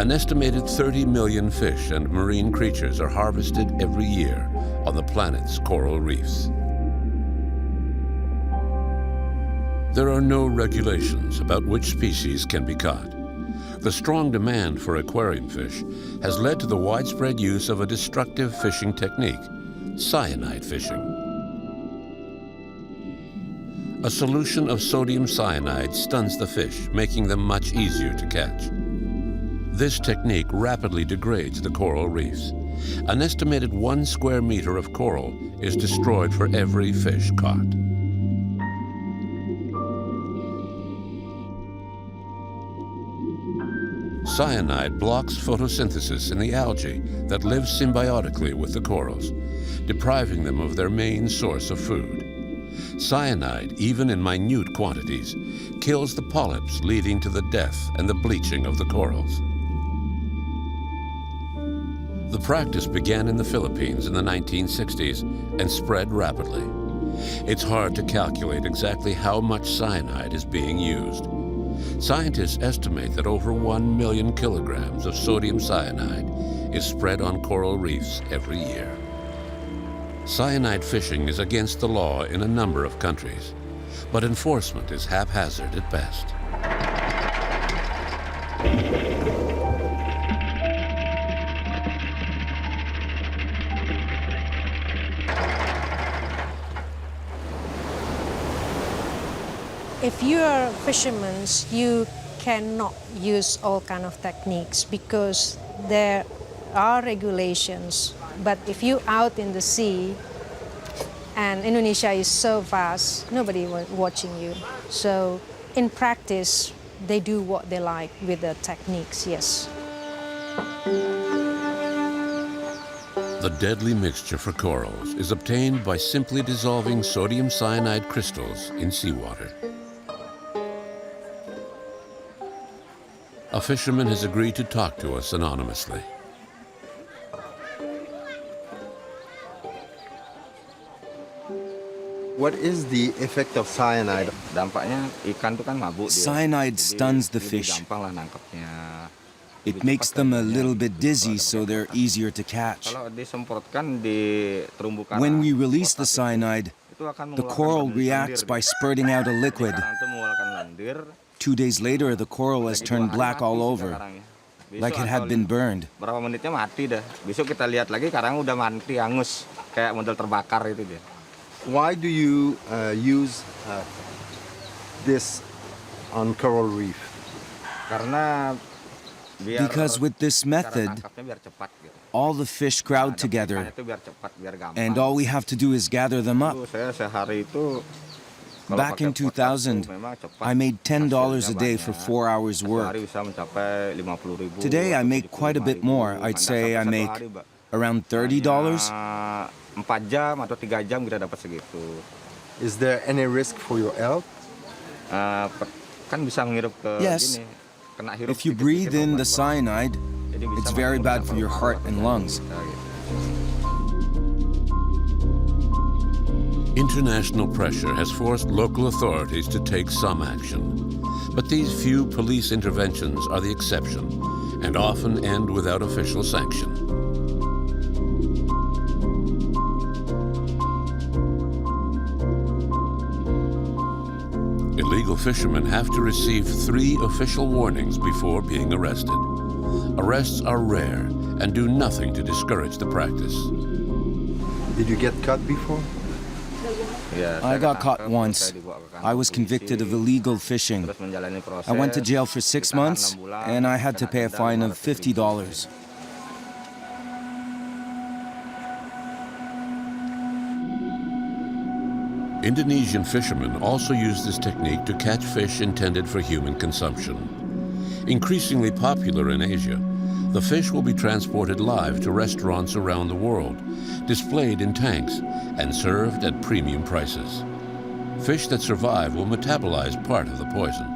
An estimated 30 million fish and marine creatures are harvested every year on the planet's coral reefs. There are no regulations about which species can be caught. The strong demand for aquarium fish has led to the widespread use of a destructive fishing technique, cyanide fishing. A solution of sodium cyanide stuns the fish, making them much easier to catch. This technique rapidly degrades the coral reefs. An estimated 1 square meter of coral is destroyed for every fish caught. Cyanide blocks photosynthesis in the algae that live symbiotically with the corals, depriving them of their main source of food. Cyanide, even in minute quantities, kills the polyps, leading to the death and the bleaching of the corals. The practice began in the Philippines in the 1960s and spread rapidly. It's hard to calculate exactly how much cyanide is being used. Scientists estimate that over 1 million kilograms of sodium cyanide is spread on coral reefs every year. Cyanide fishing is against the law in a number of countries, but enforcement is haphazard at best. If you are fishermen, you cannot use all kind of techniques because there are regulations. But if you're out in the sea, and Indonesia is so vast, nobody watching you. So in practice, they do what they like with the techniques, yes. The deadly mixture for corals is obtained by simply dissolving sodium cyanide crystals in seawater. A fisherman has agreed to talk to us anonymously. What is the effect of cyanide? Cyanide stuns the fish. It makes them a little bit dizzy, so they're easier to catch. When we release the cyanide, the coral reacts by spurting out a liquid. 2 days later, the coral has turned black all over, like it had been burned. Why do you use this on coral reef? Because with this method, all the fish crowd together, and all we have to do is gather them up. Back in 2000, I made $10 a day for 4 hours work. Today I make quite a bit more. I'd say I make around $30. 4 jam atau 3 jam kita dapat segitu. Is there any risk for your health? Kan bisa ngirup ke Yes. gini. Kena hirup If you dikit-dikit breathe in the obat. cyanide, Jadi bisa it's very bad for your heart and lungs. International pressure has forced local authorities to take some action. But these few police interventions are the exception and often end without official sanction. Illegal fishermen have to receive 3 official warnings before being arrested. Arrests are rare and do nothing to discourage the practice. Did you get caught before? I got caught once. I was convicted of illegal fishing. I went to jail for 6 months, and I had to pay a fine of $50. Indonesian fishermen also use this technique to catch fish intended for human consumption. Increasingly popular in Asia, the fish will be transported live to restaurants around the world, displayed in tanks, and served at premium prices. Fish that survive will metabolize part of the poison,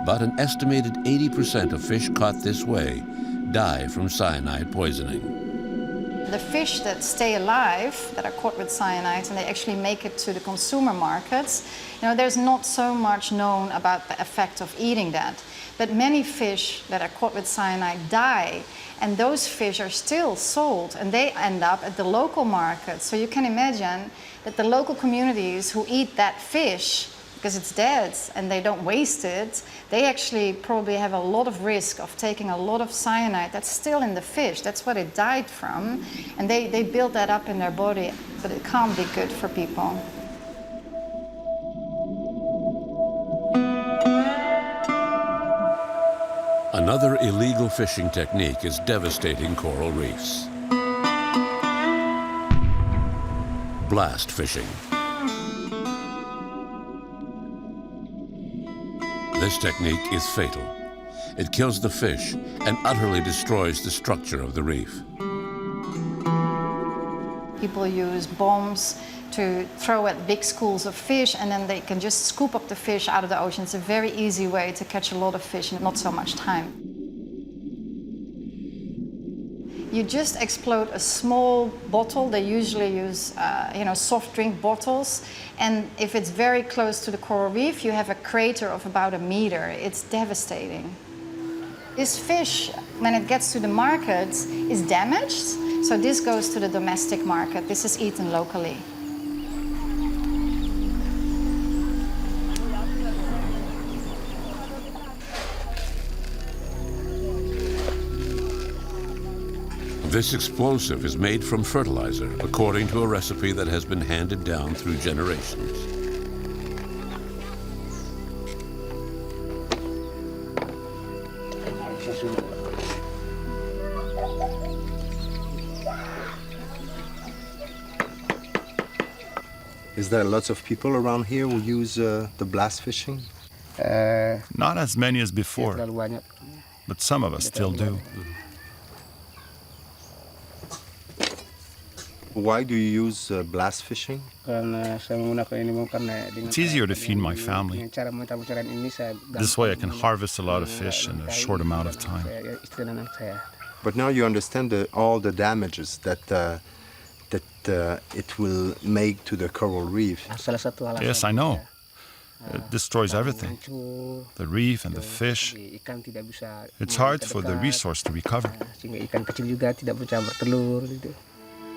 but an estimated 80% of fish caught this way die from cyanide poisoning. The fish that stay alive, that are caught with cyanide, and they actually make it to the consumer markets, there's not so much known about the effect of eating that. But many fish that are caught with cyanide die, and those fish are still sold, and they end up at the local market. So you can imagine that the local communities who eat that fish, because it's dead and they don't waste it, they actually probably have a lot of risk of taking a lot of cyanide that's still in the fish. That's what it died from. And they build that up in their body, but it can't be good for people. Another illegal fishing technique is devastating coral reefs. Blast fishing. This technique is fatal. It kills the fish and utterly destroys the structure of the reef. People use bombs to throw at big schools of fish, and then they can just scoop up the fish out of the ocean. It's a very easy way to catch a lot of fish in not so much time. You just explode a small bottle. They usually use, soft drink bottles. And if it's very close to the coral reef, you have a crater of about 1 meter. It's devastating. This fish, when it gets to the market, is damaged. So this goes to the domestic market. This is eaten locally. This explosive is made from fertilizer, according to a recipe that has been handed down through generations. Is there lots of people around here who use the blast fishing? Not as many as before, but some of us still do. Why do you use blast fishing? It's easier to feed my family. This way I can harvest a lot of fish in a short amount of time. But now you understand all the damages that it will make to the coral reef. Yes, I know. It destroys everything. The reef and the fish. It's hard for the resource to recover.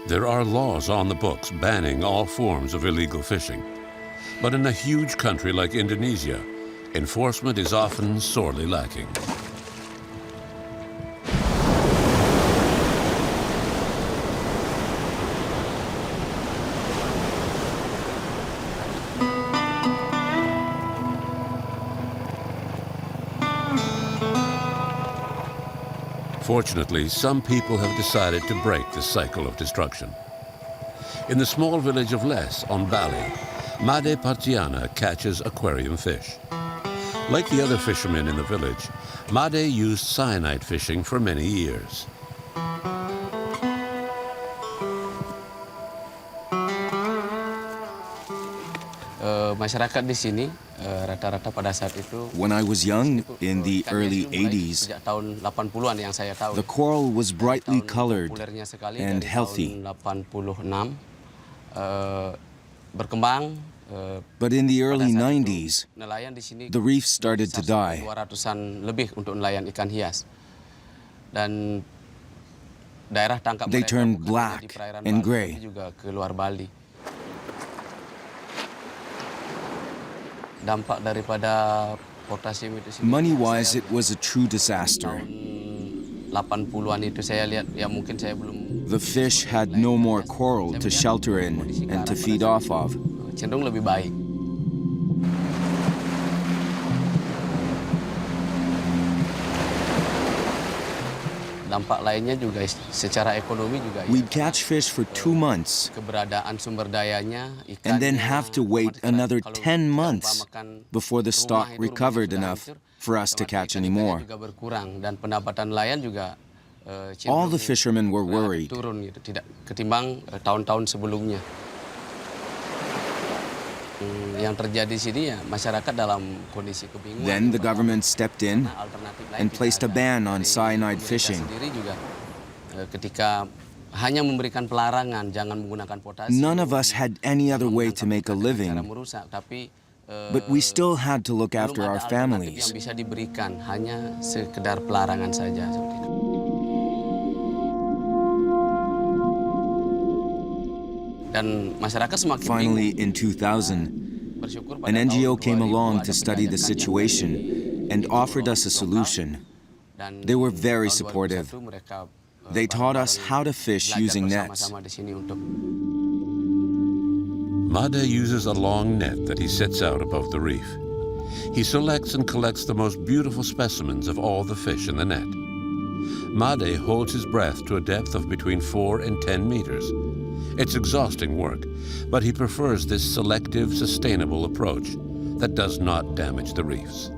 There are laws on the books banning all forms of illegal fishing. But in a huge country like Indonesia, enforcement is often sorely lacking. Fortunately, some people have decided to break the cycle of destruction. In the small village of Les on Bali, Made Partiana catches aquarium fish. Like the other fishermen in the village, Made used cyanide fishing for many years. masyarakat di sini rata-rata pada saat itu. When I was young, in the early 80s, Sejak tahun 80-an yang saya tahu. the coral was brightly colored Populernya sekali and dari healthy. tahun 86 berkembang. But in the early 90s, Nelayan di sini the reefs started to die. 200-an lebih untuk nelayan ikan hias. Dan daerah tangkap They mereka turned bukan hanya black di perairan and Bali, gray. tapi juga ke luar Bali. Dampak daripada potassium itu sendiri. Money-wise, it was a true disaster. 80-an itu saya lihat, ya mungkin saya belum. The fish had no more coral to shelter in and to feed off of. Cenderung lebih baik. Dampak lainnya juga secara ekonomi juga. We'd catch fish for 2 months Keberadaan sumber dayanya, and then have to wait another 10 months before the stock recovered enough for us to catch any more. juga berkurang dan pendapatan nelayan juga All the fishermen were worried. turun gitu, tidak ketimbang tahun-tahun sebelumnya. Yang terjadi di sini ya masyarakat dalam kondisi kebingungan. Then the government stepped in and placed a ban on cyanide fishing. Sendiri juga ketika hanya memberikan pelarangan jangan menggunakan potasium. None of us had any other way to make a living, merusak, tapi but we still had to look after belum our ada alternatif families. yang bisa diberikan, hanya sekedar pelarangan saja seperti itu. Dan masyarakat semakin Finally, in 2000, an NGO came along to study the situation and offered us a solution. They were very supportive. They taught us how to fish using nets. Made uses a long net that he sets out above the reef. He selects and collects the most beautiful specimens of all the fish in the net. Made holds his breath to a depth of between 4 and 10 meters. It's exhausting work, but he prefers this selective, sustainable approach that does not damage the reefs.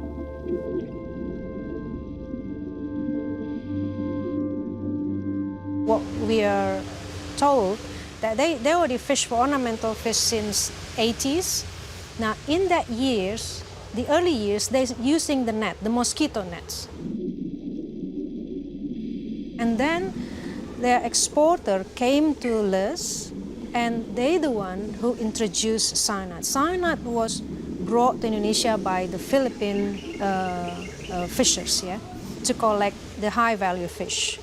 What we are told that they already fish for ornamental fish since 80s. Now in that years, the early years, they're using the net, the mosquito nets. And then their exporter came to us, and they're the one who introduced cyanide. Cyanide was brought to Indonesia by the Philippine fishers, yeah, to collect the high-value fish.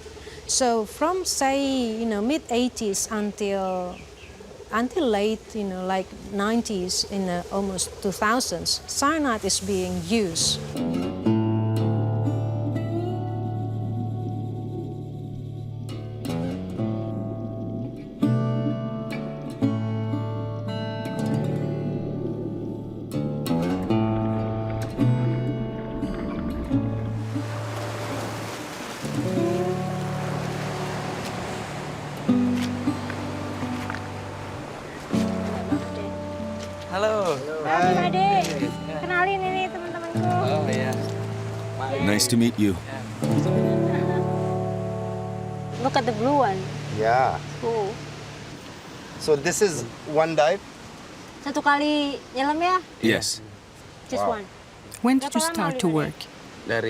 So from say mid-80s until late like 90s, almost 2000s, cyanide is being used. Halo. Halo, Adik. Kenalin ini teman-temanku. Oh iya. Nice to meet you. Look at the blue one. Yeah. Cool. So this is one dive? Satu kali nyelam ya? Yes. Just one. When did you start to work?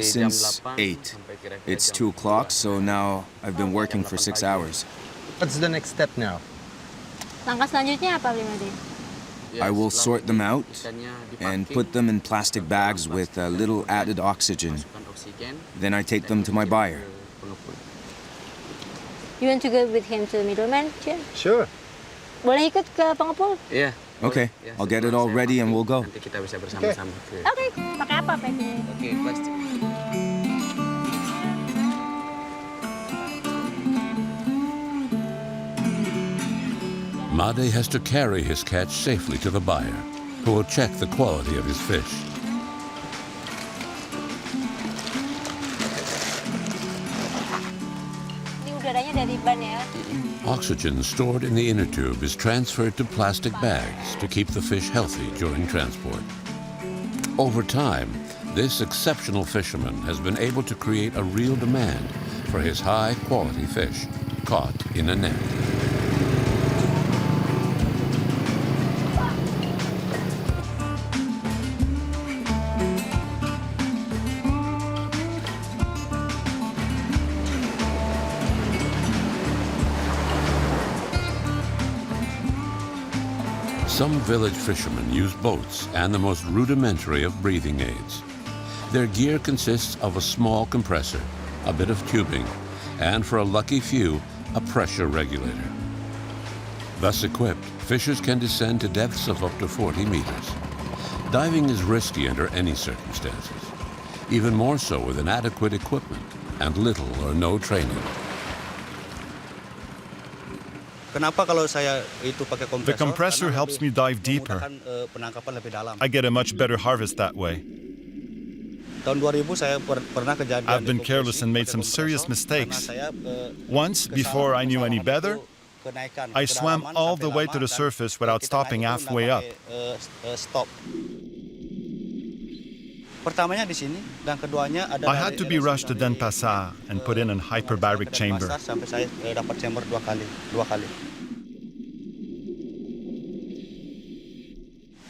Since 8. It's 2 o'clock, so now I've been working for 6 hours. What's the next step now? Langkah selanjutnya apa, Blimade? I will sort them out and put them in plastic bags with a little added oxygen. Then I take them to my buyer. You want to go with him to the middleman, Jen? Sure. Boleh ikut ke pengepul? Iya. Okay, I'll get it all ready and we'll go. Nanti kita bisa bersama-sama. Oke, pakai apa packingnya? Oke, plastik. Made has to carry his catch safely to the buyer, who will check the quality of his fish. Ini udaranya dari ban ya? Oxygen stored in the inner tube is transferred to plastic bags to keep the fish healthy during transport. Over time, this exceptional fisherman has been able to create a real demand for his high-quality fish caught in a net. Some village fishermen use boats and the most rudimentary of breathing aids. Their gear consists of a small compressor, a bit of tubing, and for a lucky few, a pressure regulator. Thus equipped, fishers can descend to depths of up to 40 meters. Diving is risky under any circumstances, even more so with inadequate equipment and little or no training. The compressor helps me dive deeper. I get a much better harvest that way. I've been careless and made some serious mistakes. Once, before I knew any better, I swam all the way to the surface without stopping halfway up. I had to be rushed to Denpasar and put in a hyperbaric chamber.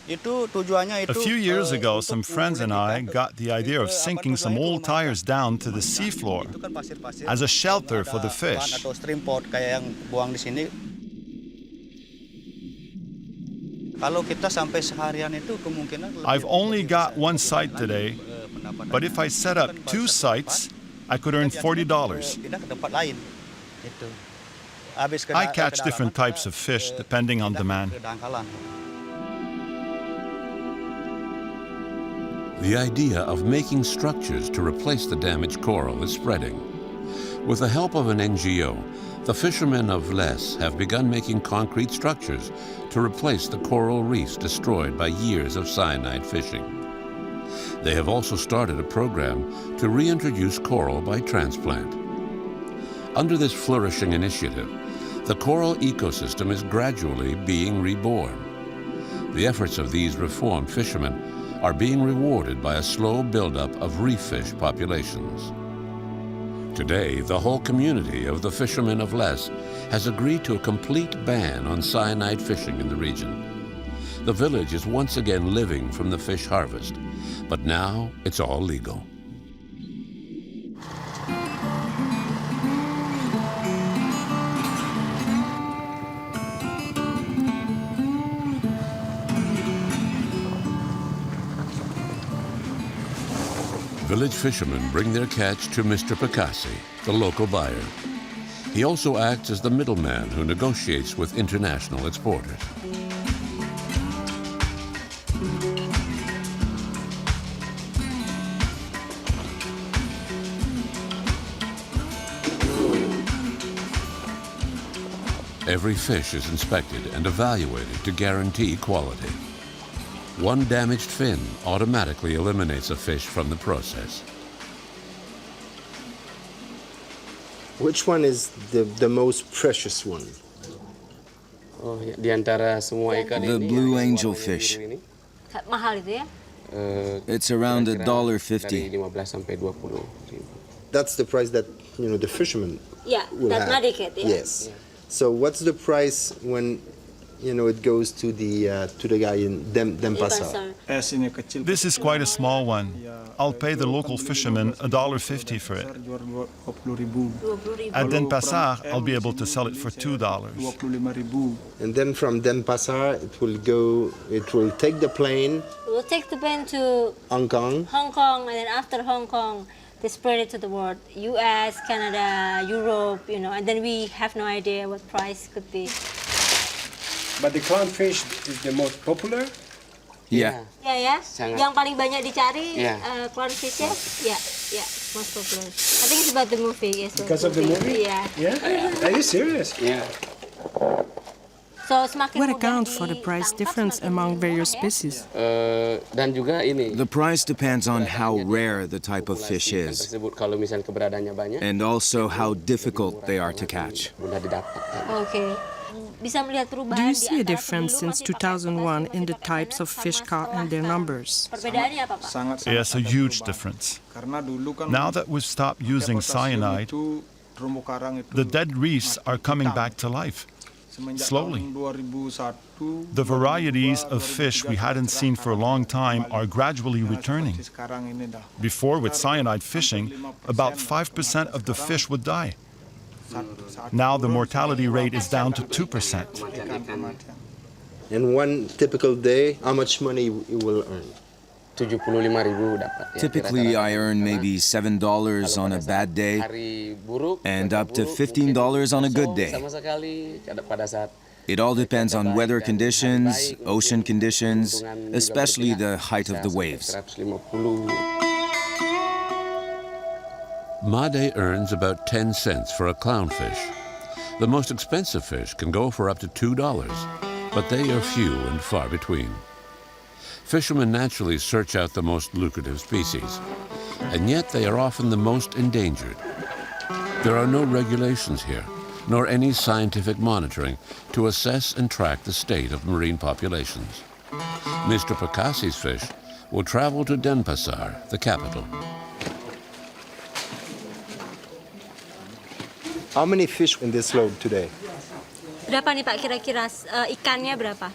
A few years ago, some friends and I got the idea of sinking some old tires down to the seafloor as a shelter for the fish. I've only got one site today, but if I set up 2 sites, I could earn $40. I catch different types of fish depending on demand. The idea of making structures to replace the damaged coral is spreading. With the help of an NGO, the fishermen of Les have begun making concrete structures to replace the coral reefs destroyed by years of cyanide fishing. They have also started a program to reintroduce coral by transplant. Under this flourishing initiative, the coral ecosystem is gradually being reborn. The efforts of these reformed fishermen are being rewarded by a slow buildup of reef fish populations. Today, the whole community of the fishermen of Les has agreed to a complete ban on cyanide fishing in the region. The village is once again living from the fish harvest, but now it's all legal. Village fishermen bring their catch to Mr. Picassi, the local buyer. He also acts as the middleman who negotiates with international exporters. Every fish is inspected and evaluated to guarantee quality. One damaged fin automatically eliminates a fish from the process. Which one is the most precious one? The blue angel fish. Mahal itu ya? It's around $1.50. That's the price that the fishermen will that have. Nadiket, yeah. Yes. So what's the price when it goes to the guy in Denpasar? This is quite a small one. I'll pay the local fisherman $1.50 for it. At Denpasar, I'll be able to sell it for $2. And then from Denpasar, it will take the plane. We'll take the plane to Hong Kong. Hong Kong, and then after Hong Kong, they spread it to the world. US, Canada, Europe, and then we have no idea what price could be. But the clownfish is the most popular? Yeah. Ya. Yang paling banyak dicari Yeah. clownfish ya. Most popular. I think it's about the movie. Yes, Because of the movie? Yeah. Are you serious? Yeah. So semakin What mudah accounts for the price difference among various species? Dan juga ini. The price depends on how rare the type of fish is, Kalau misalnya keberadaannya banyak, and also how difficult they are to catch. mudah didapat. Okay. Bisa melihat Do perubahan you see a difference since 2001 in the types of fish caught and their numbers? Perbedaannya apa, Pak? Yes, a huge difference. Now that we've stopped using cyanide, the dead reefs are coming back to life, slowly. The varieties of fish we hadn't seen for a long time are gradually returning. Before, with cyanide fishing, about 5% of the fish would die. Now the mortality rate is down to 2%. And one typical day, how much money you will earn? Typically, I earn maybe $7 on a bad day and up to $15 on a good day. It all depends on weather conditions, ocean conditions, especially the height of the waves. Made earns about 10 cents for a clownfish. The most expensive fish can go for up to $2, but they are few and far between. Fishermen naturally search out the most lucrative species, and yet they are often the most endangered. There are no regulations here, nor any scientific monitoring to assess and track the state of marine populations. Mr. Pakassi's fish will travel to Denpasar, the capital. How many fish in this load today? Berapa nih Pak kira-kira ikannya berapa?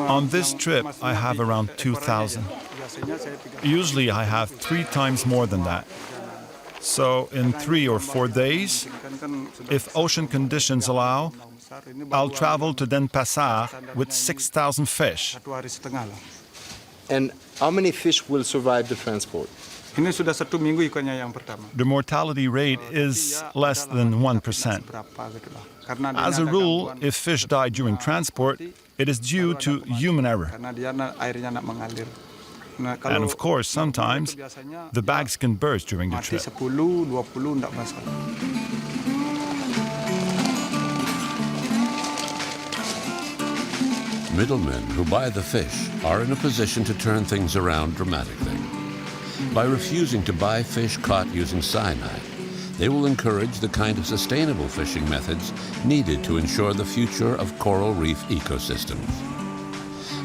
On this trip, I have around 2,000. Usually I have 3 times more than that. So in 3 or 4 days, if ocean conditions allow, I'll travel to Denpasar with 6,000 fish. And how many fish will survive the transport? The mortality rate is less than 1%. As a rule, if fish die during transport, it is due to human error. And of course, sometimes the bags can burst during the trip. Middlemen who buy the fish are in a position to turn things around dramatically. By refusing to buy fish caught using cyanide, they will encourage the kind of sustainable fishing methods needed to ensure the future of coral reef ecosystems.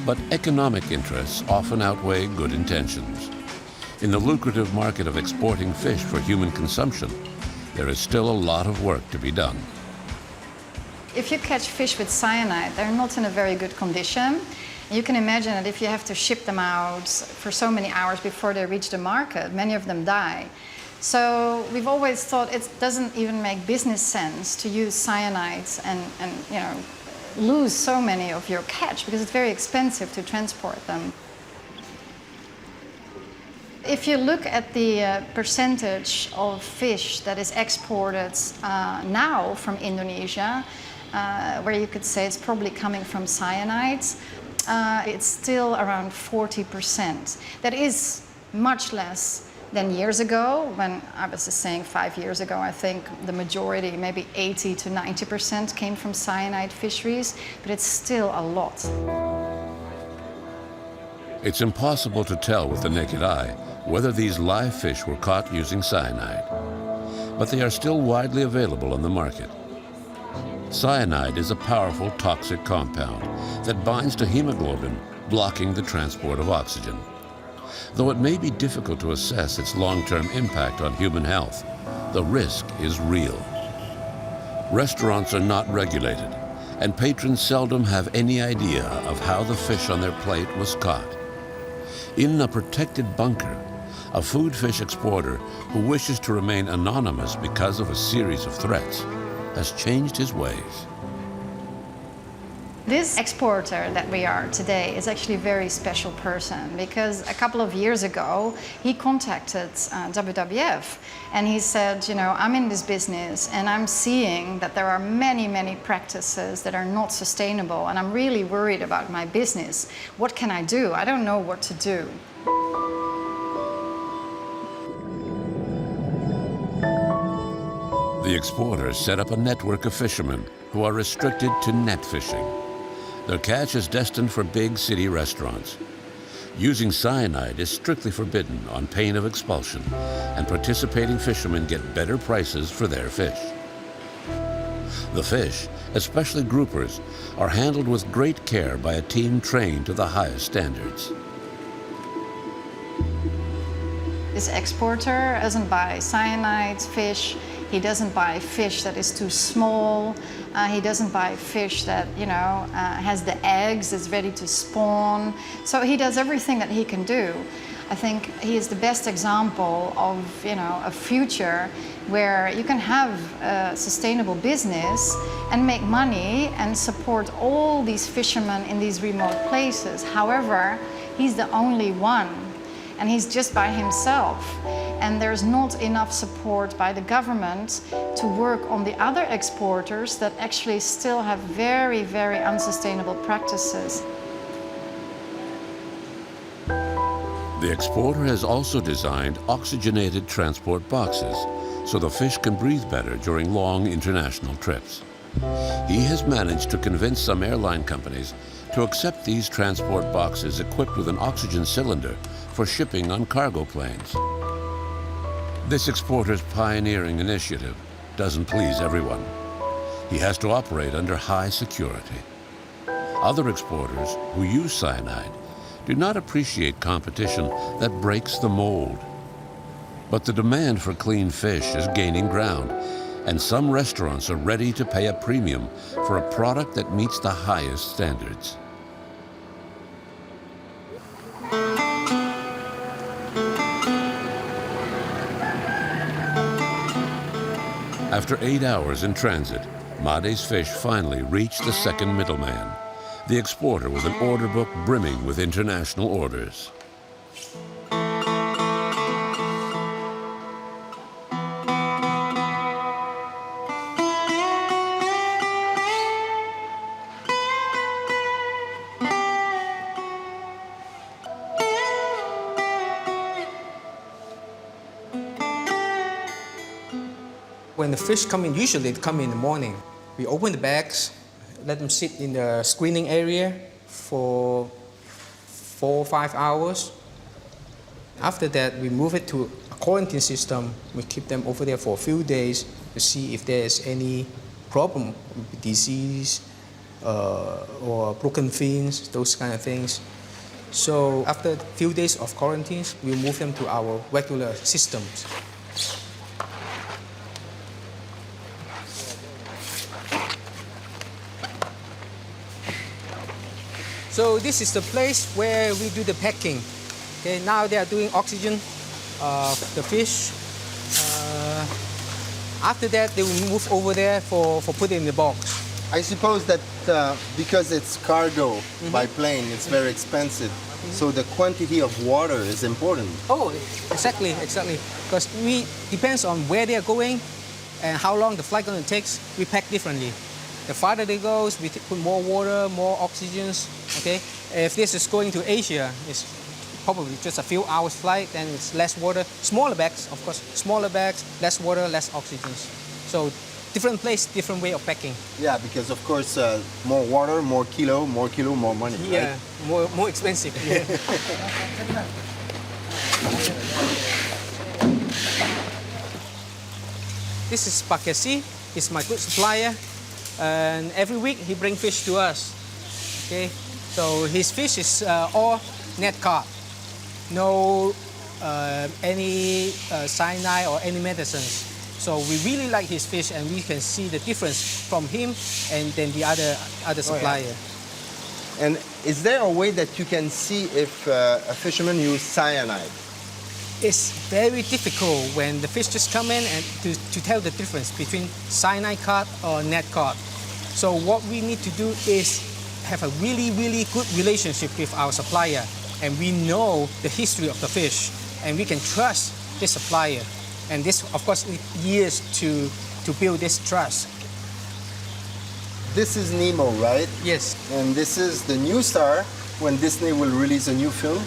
But economic interests often outweigh good intentions. In the lucrative market of exporting fish for human consumption, there is still a lot of work to be done. If you catch fish with cyanide, they're not in a very good condition. You can imagine that if you have to ship them out for so many hours before they reach the market, many of them die. So we've always thought it doesn't even make business sense to use cyanides and lose so many of your catch because it's very expensive to transport them. If you look at the percentage of fish that is exported now from Indonesia, where you could say it's probably coming from cyanides, it's still around 40%. That is much less than years ago, when I was just saying 5 years ago, I think the majority, maybe 80 to 90% came from cyanide fisheries, but it's still a lot. It's impossible to tell with the naked eye whether these live fish were caught using cyanide, but they are still widely available on the market. Cyanide is a powerful toxic compound that binds to hemoglobin, blocking the transport of oxygen. Though it may be difficult to assess its long-term impact on human health, the risk is real. Restaurants are not regulated, and patrons seldom have any idea of how the fish on their plate was caught. In a protected bunker, a food fish exporter who wishes to remain anonymous because of a series of threats has changed his ways. This exporter that we are today is actually a very special person because a couple of years ago he contacted WWF and he said, I'm in this business and I'm seeing that there are many practices that are not sustainable and I'm really worried about my business. What can I do? I don't know what to do. The exporters set up a network of fishermen who are restricted to net fishing. Their catch is destined for big city restaurants. Using cyanide is strictly forbidden on pain of expulsion, and participating fishermen get better prices for their fish. The fish, especially groupers, are handled with great care by a team trained to the highest standards. This exporter doesn't buy cyanide fish. He doesn't buy fish that is too small. He doesn't buy fish that, has the eggs, that's ready to spawn. So he does everything that he can do. I think he is the best example of, you know, a future where you can have a sustainable business and make money and support all these fishermen in these remote places. However, he's the only one, and he's just by himself. And there's not enough support by the government to work on the other exporters that actually still have very, very unsustainable practices. The exporter has also designed oxygenated transport boxes so the fish can breathe better during long international trips. He has managed to convince some airline companies to accept these transport boxes equipped with an oxygen cylinder for shipping on cargo planes. This exporter's pioneering initiative doesn't please everyone. He has to operate under high security. Other exporters who use cyanide do not appreciate competition that breaks the mold. But the demand for clean fish is gaining ground, and some restaurants are ready to pay a premium for a product that meets the highest standards. After 8 hours in transit, Made's fish finally reached the second middleman, the exporter with an order book brimming with international orders. When the fish come in, usually they come in the morning. We open the bags, let them sit in the screening area for 4 or 5 hours. After that, we move it to a quarantine system. We keep them over there for a few days to see if there's any problem, disease or broken fins, those kind of things. So after a few days of quarantines, we move them to our regular systems. So this is the place where we do the packing. Okay, now they are doing oxygen the fish. After that, they will move over there for putting in the box. I suppose that because it's cargo by plane, it's very expensive. So the quantity of water is important. Oh, exactly. Because we depends on where they are going and how long the flight going to take. We pack differently. The farther they go, we put more water, more oxygens. Okay, if this is going to Asia, it's probably just a few hours flight, then it's less water. Smaller bags, of course, smaller bags, less water, less oxygens. So different place, different way of packing. Yeah, because of course, more water, more kilo, more money. Yeah, right? more expensive. Yeah. This is Pakesi. He's my good supplier. And every week he brings fish to us. Okay, so his fish is all net caught, no any cyanide or any medicines. So we really like his fish, and we can see the difference from him and then the other supplier. Oh, yeah. And is there a way that you can see if a fisherman uses cyanide? It's very difficult when the fish just come in and to tell the difference between cyanide caught or net caught. So what we need to do is have a really, really good relationship with our supplier, and we know the history of the fish, and we can trust this supplier. And this, of course, needs years to build this trust. This is Nemo, right? Yes. And this is the new star when Disney will release a new film,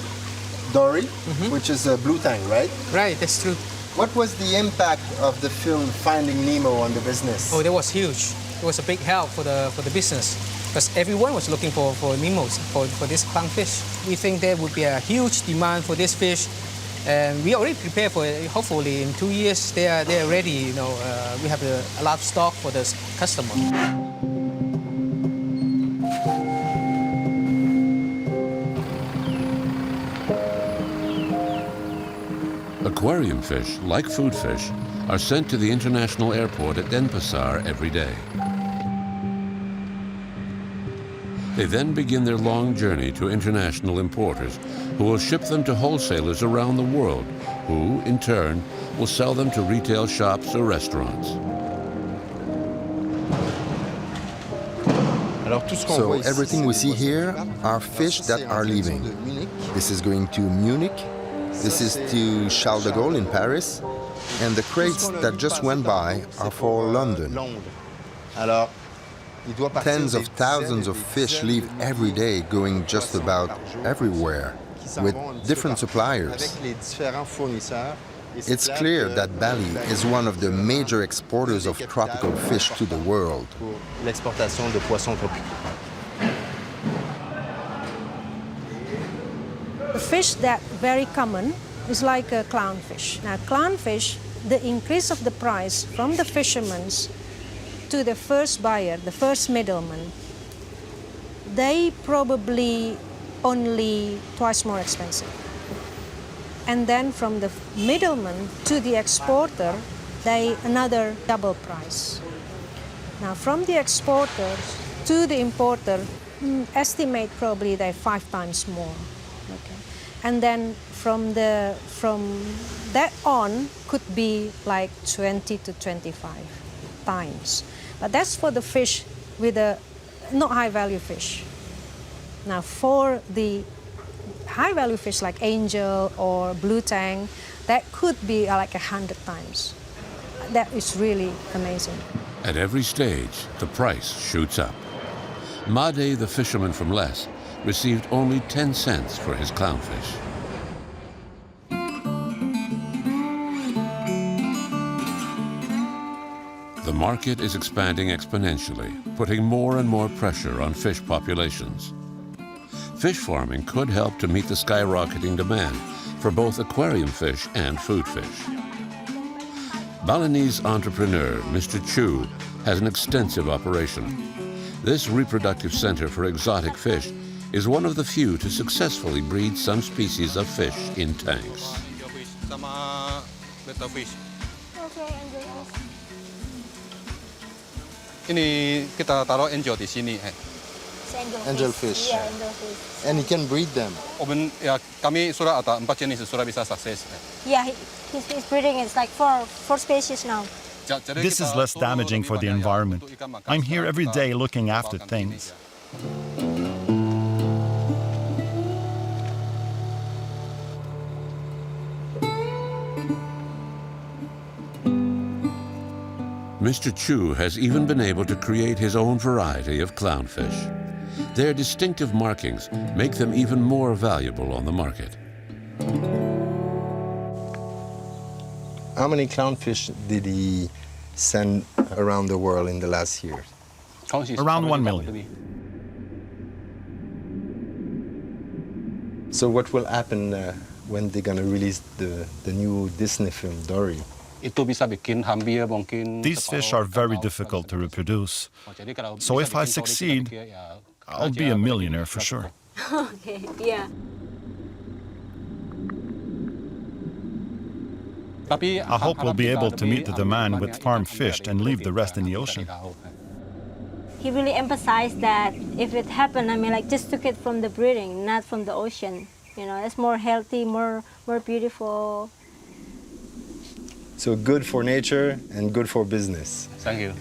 Dory, which is a blue tang, right? Right, that's true. What was the impact of the film Finding Nemo on the business? Oh, that was huge. It was a big help for the business, because everyone was looking for Nemos, for this clownfish. We think there would be a huge demand for this fish, and we already prepared for it. Hopefully in 2 years they are ready. You know, we have a lot of stock for the customer. Aquarium fish, like food fish, are sent to the international airport at Denpasar every day. They then begin their long journey to international importers who will ship them to wholesalers around the world, who, in turn, will sell them to retail shops or restaurants. So everything we see here are fish that are leaving. This is going to Munich, this is to Charles de Gaulle in Paris, and the crates that just went by are for London. Tens of thousands of fish leave every day, going just about everywhere, with different suppliers. It's clear that Bali is one of the major exporters of tropical fish to the world. The fish that very common is like a clownfish. Now, clownfish, the increase of the price from the fishermen to the first buyer, the first middleman, they probably only twice more expensive. And then from the middleman to the exporter, they another double price. Now, from the exporter to the importer, estimate probably they 5 times more. Okay. And then from that on could be like 20 to 25 times. But that's for the fish with a not high value fish. Now for the high value fish like angel or blue tang, that could be like 100 times. That is really amazing. At every stage, the price shoots up. Made, the fisherman from Les, received only 10 cents for his clownfish. The market is expanding exponentially, putting more and more pressure on fish populations. Fish farming could help to meet the skyrocketing demand for both aquarium fish and food fish. Balinese entrepreneur Mr. Chu has an extensive operation. This reproductive center for exotic fish is one of the few to successfully breed some species of fish in tanks. Ini kita taruh angel di sini. Angel fish. Yeah, angel fish. And you can breed them. Ya, kami sudah ada 4 jenis sudah bisa sukses. Yeah, he's breeding. It's like four species now. This is less damaging for the environment. I'm here every day looking after things. Mr. Chu has even been able to create his own variety of clownfish. Their distinctive markings make them even more valuable on the market. How many clownfish did he send around the world in the last year? Around 1 million. So what will happen when they're going to release the new Disney film, Dory? These fish are very difficult to reproduce. So if I succeed, I'll be a millionaire for sure. Okay, yeah. I hope we'll be able to meet the demand with farm fish and leave the rest in the ocean. He really emphasized that if it happened, I mean, like just took it from the breeding, not from the ocean. You know, it's more healthy, more beautiful. So good for nature and good for business. Thank you.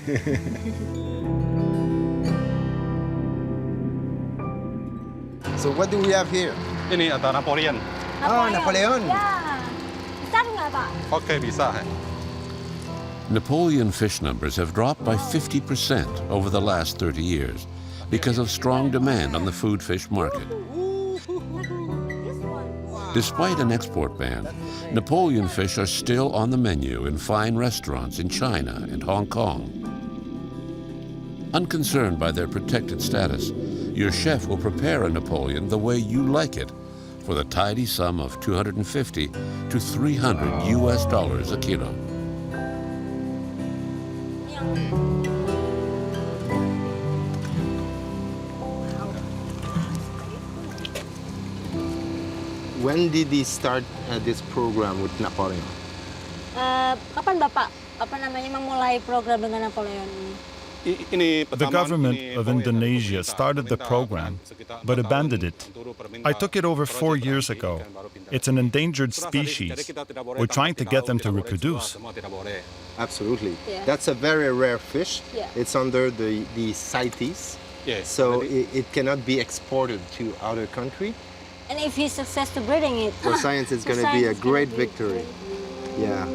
So what do we have here? Ini ada Napoleon. Oh, Napoleon. Yeah. Okay, bisa. Napoleon fish numbers have dropped by 50% over the last 30 years because of strong demand on the food fish market. Despite an export ban, Napoleon fish are still on the menu in fine restaurants in China and Hong Kong. Unconcerned by their protected status, your chef will prepare a Napoleon the way you like it for the tidy sum of $250 to $300 a kilo. When did he start this program with Napoleon? Kapan Bapak memulai program dengan Napoleon ini? The government of Indonesia started the program, but abandoned it. I took it over 4 years ago. It's an endangered species. We're trying to get them to reproduce. Absolutely. Yeah. That's a very rare fish. Yeah. It's under the CITES, so it cannot be exported to other country. And if he's successful breeding it, For science, it's going to be a great victory. Yeah.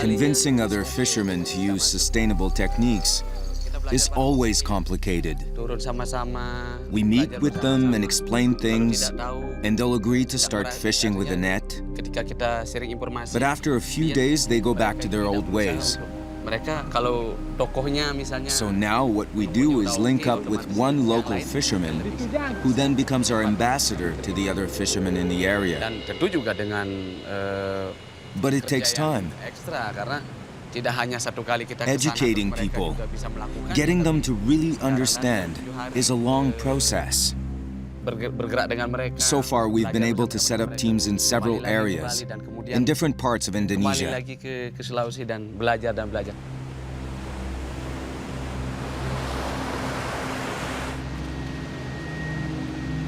Convincing other fishermen to use sustainable techniques is always complicated. We meet with them and explain things, and they'll agree to start fishing with a net. But after a few days, they go back to their old ways. So now what we do is link up with one local fisherman, who then becomes our ambassador to the other fishermen in the area. But it takes time. Educating people, getting them to really understand, is a long process. So far, we've been able to set up teams in several areas, in different parts of Indonesia.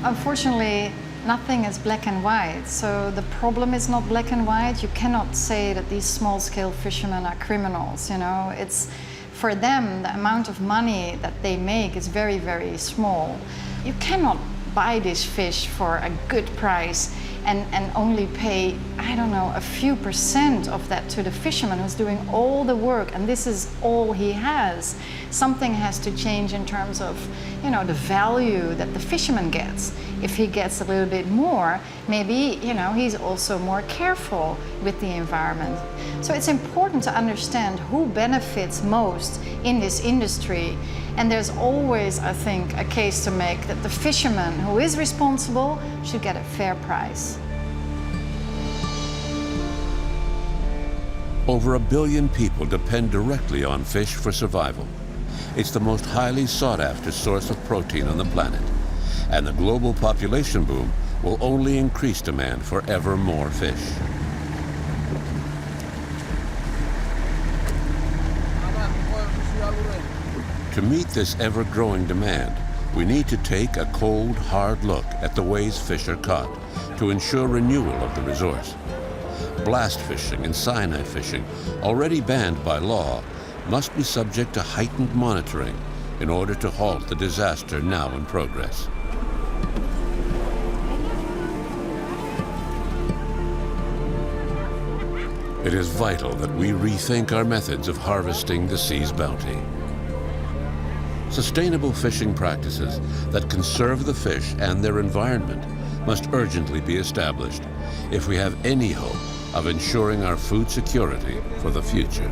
Unfortunately, nothing is black and white. So the problem is not black and white. You cannot say that these small-scale fishermen are criminals, you know. It's, for them, the amount of money that they make is very, very small. You cannot buy this fish for a good price and only pay, I don't know, a few % of that to the fisherman who's doing all the work, and this is all he has. Something has to change in terms of, you know, the value that the fisherman gets. If he gets a little bit more, maybe, you know, he's also more careful with the environment. So it's important to understand who benefits most in this industry. And there's always, I think, a case to make that the fisherman who is responsible should get a fair price. Over 1 billion people depend directly on fish for survival. It's the most highly sought-after source of protein on the planet, and the global population boom will only increase demand for ever more fish. To meet this ever-growing demand, we need to take a cold, hard look at the ways fish are caught to ensure renewal of the resource. Blast fishing and cyanide fishing, already banned by law, must be subject to heightened monitoring in order to halt the disaster now in progress. It is vital that we rethink our methods of harvesting the sea's bounty. Sustainable fishing practices that conserve the fish and their environment must urgently be established if we have any hope of ensuring our food security for the future.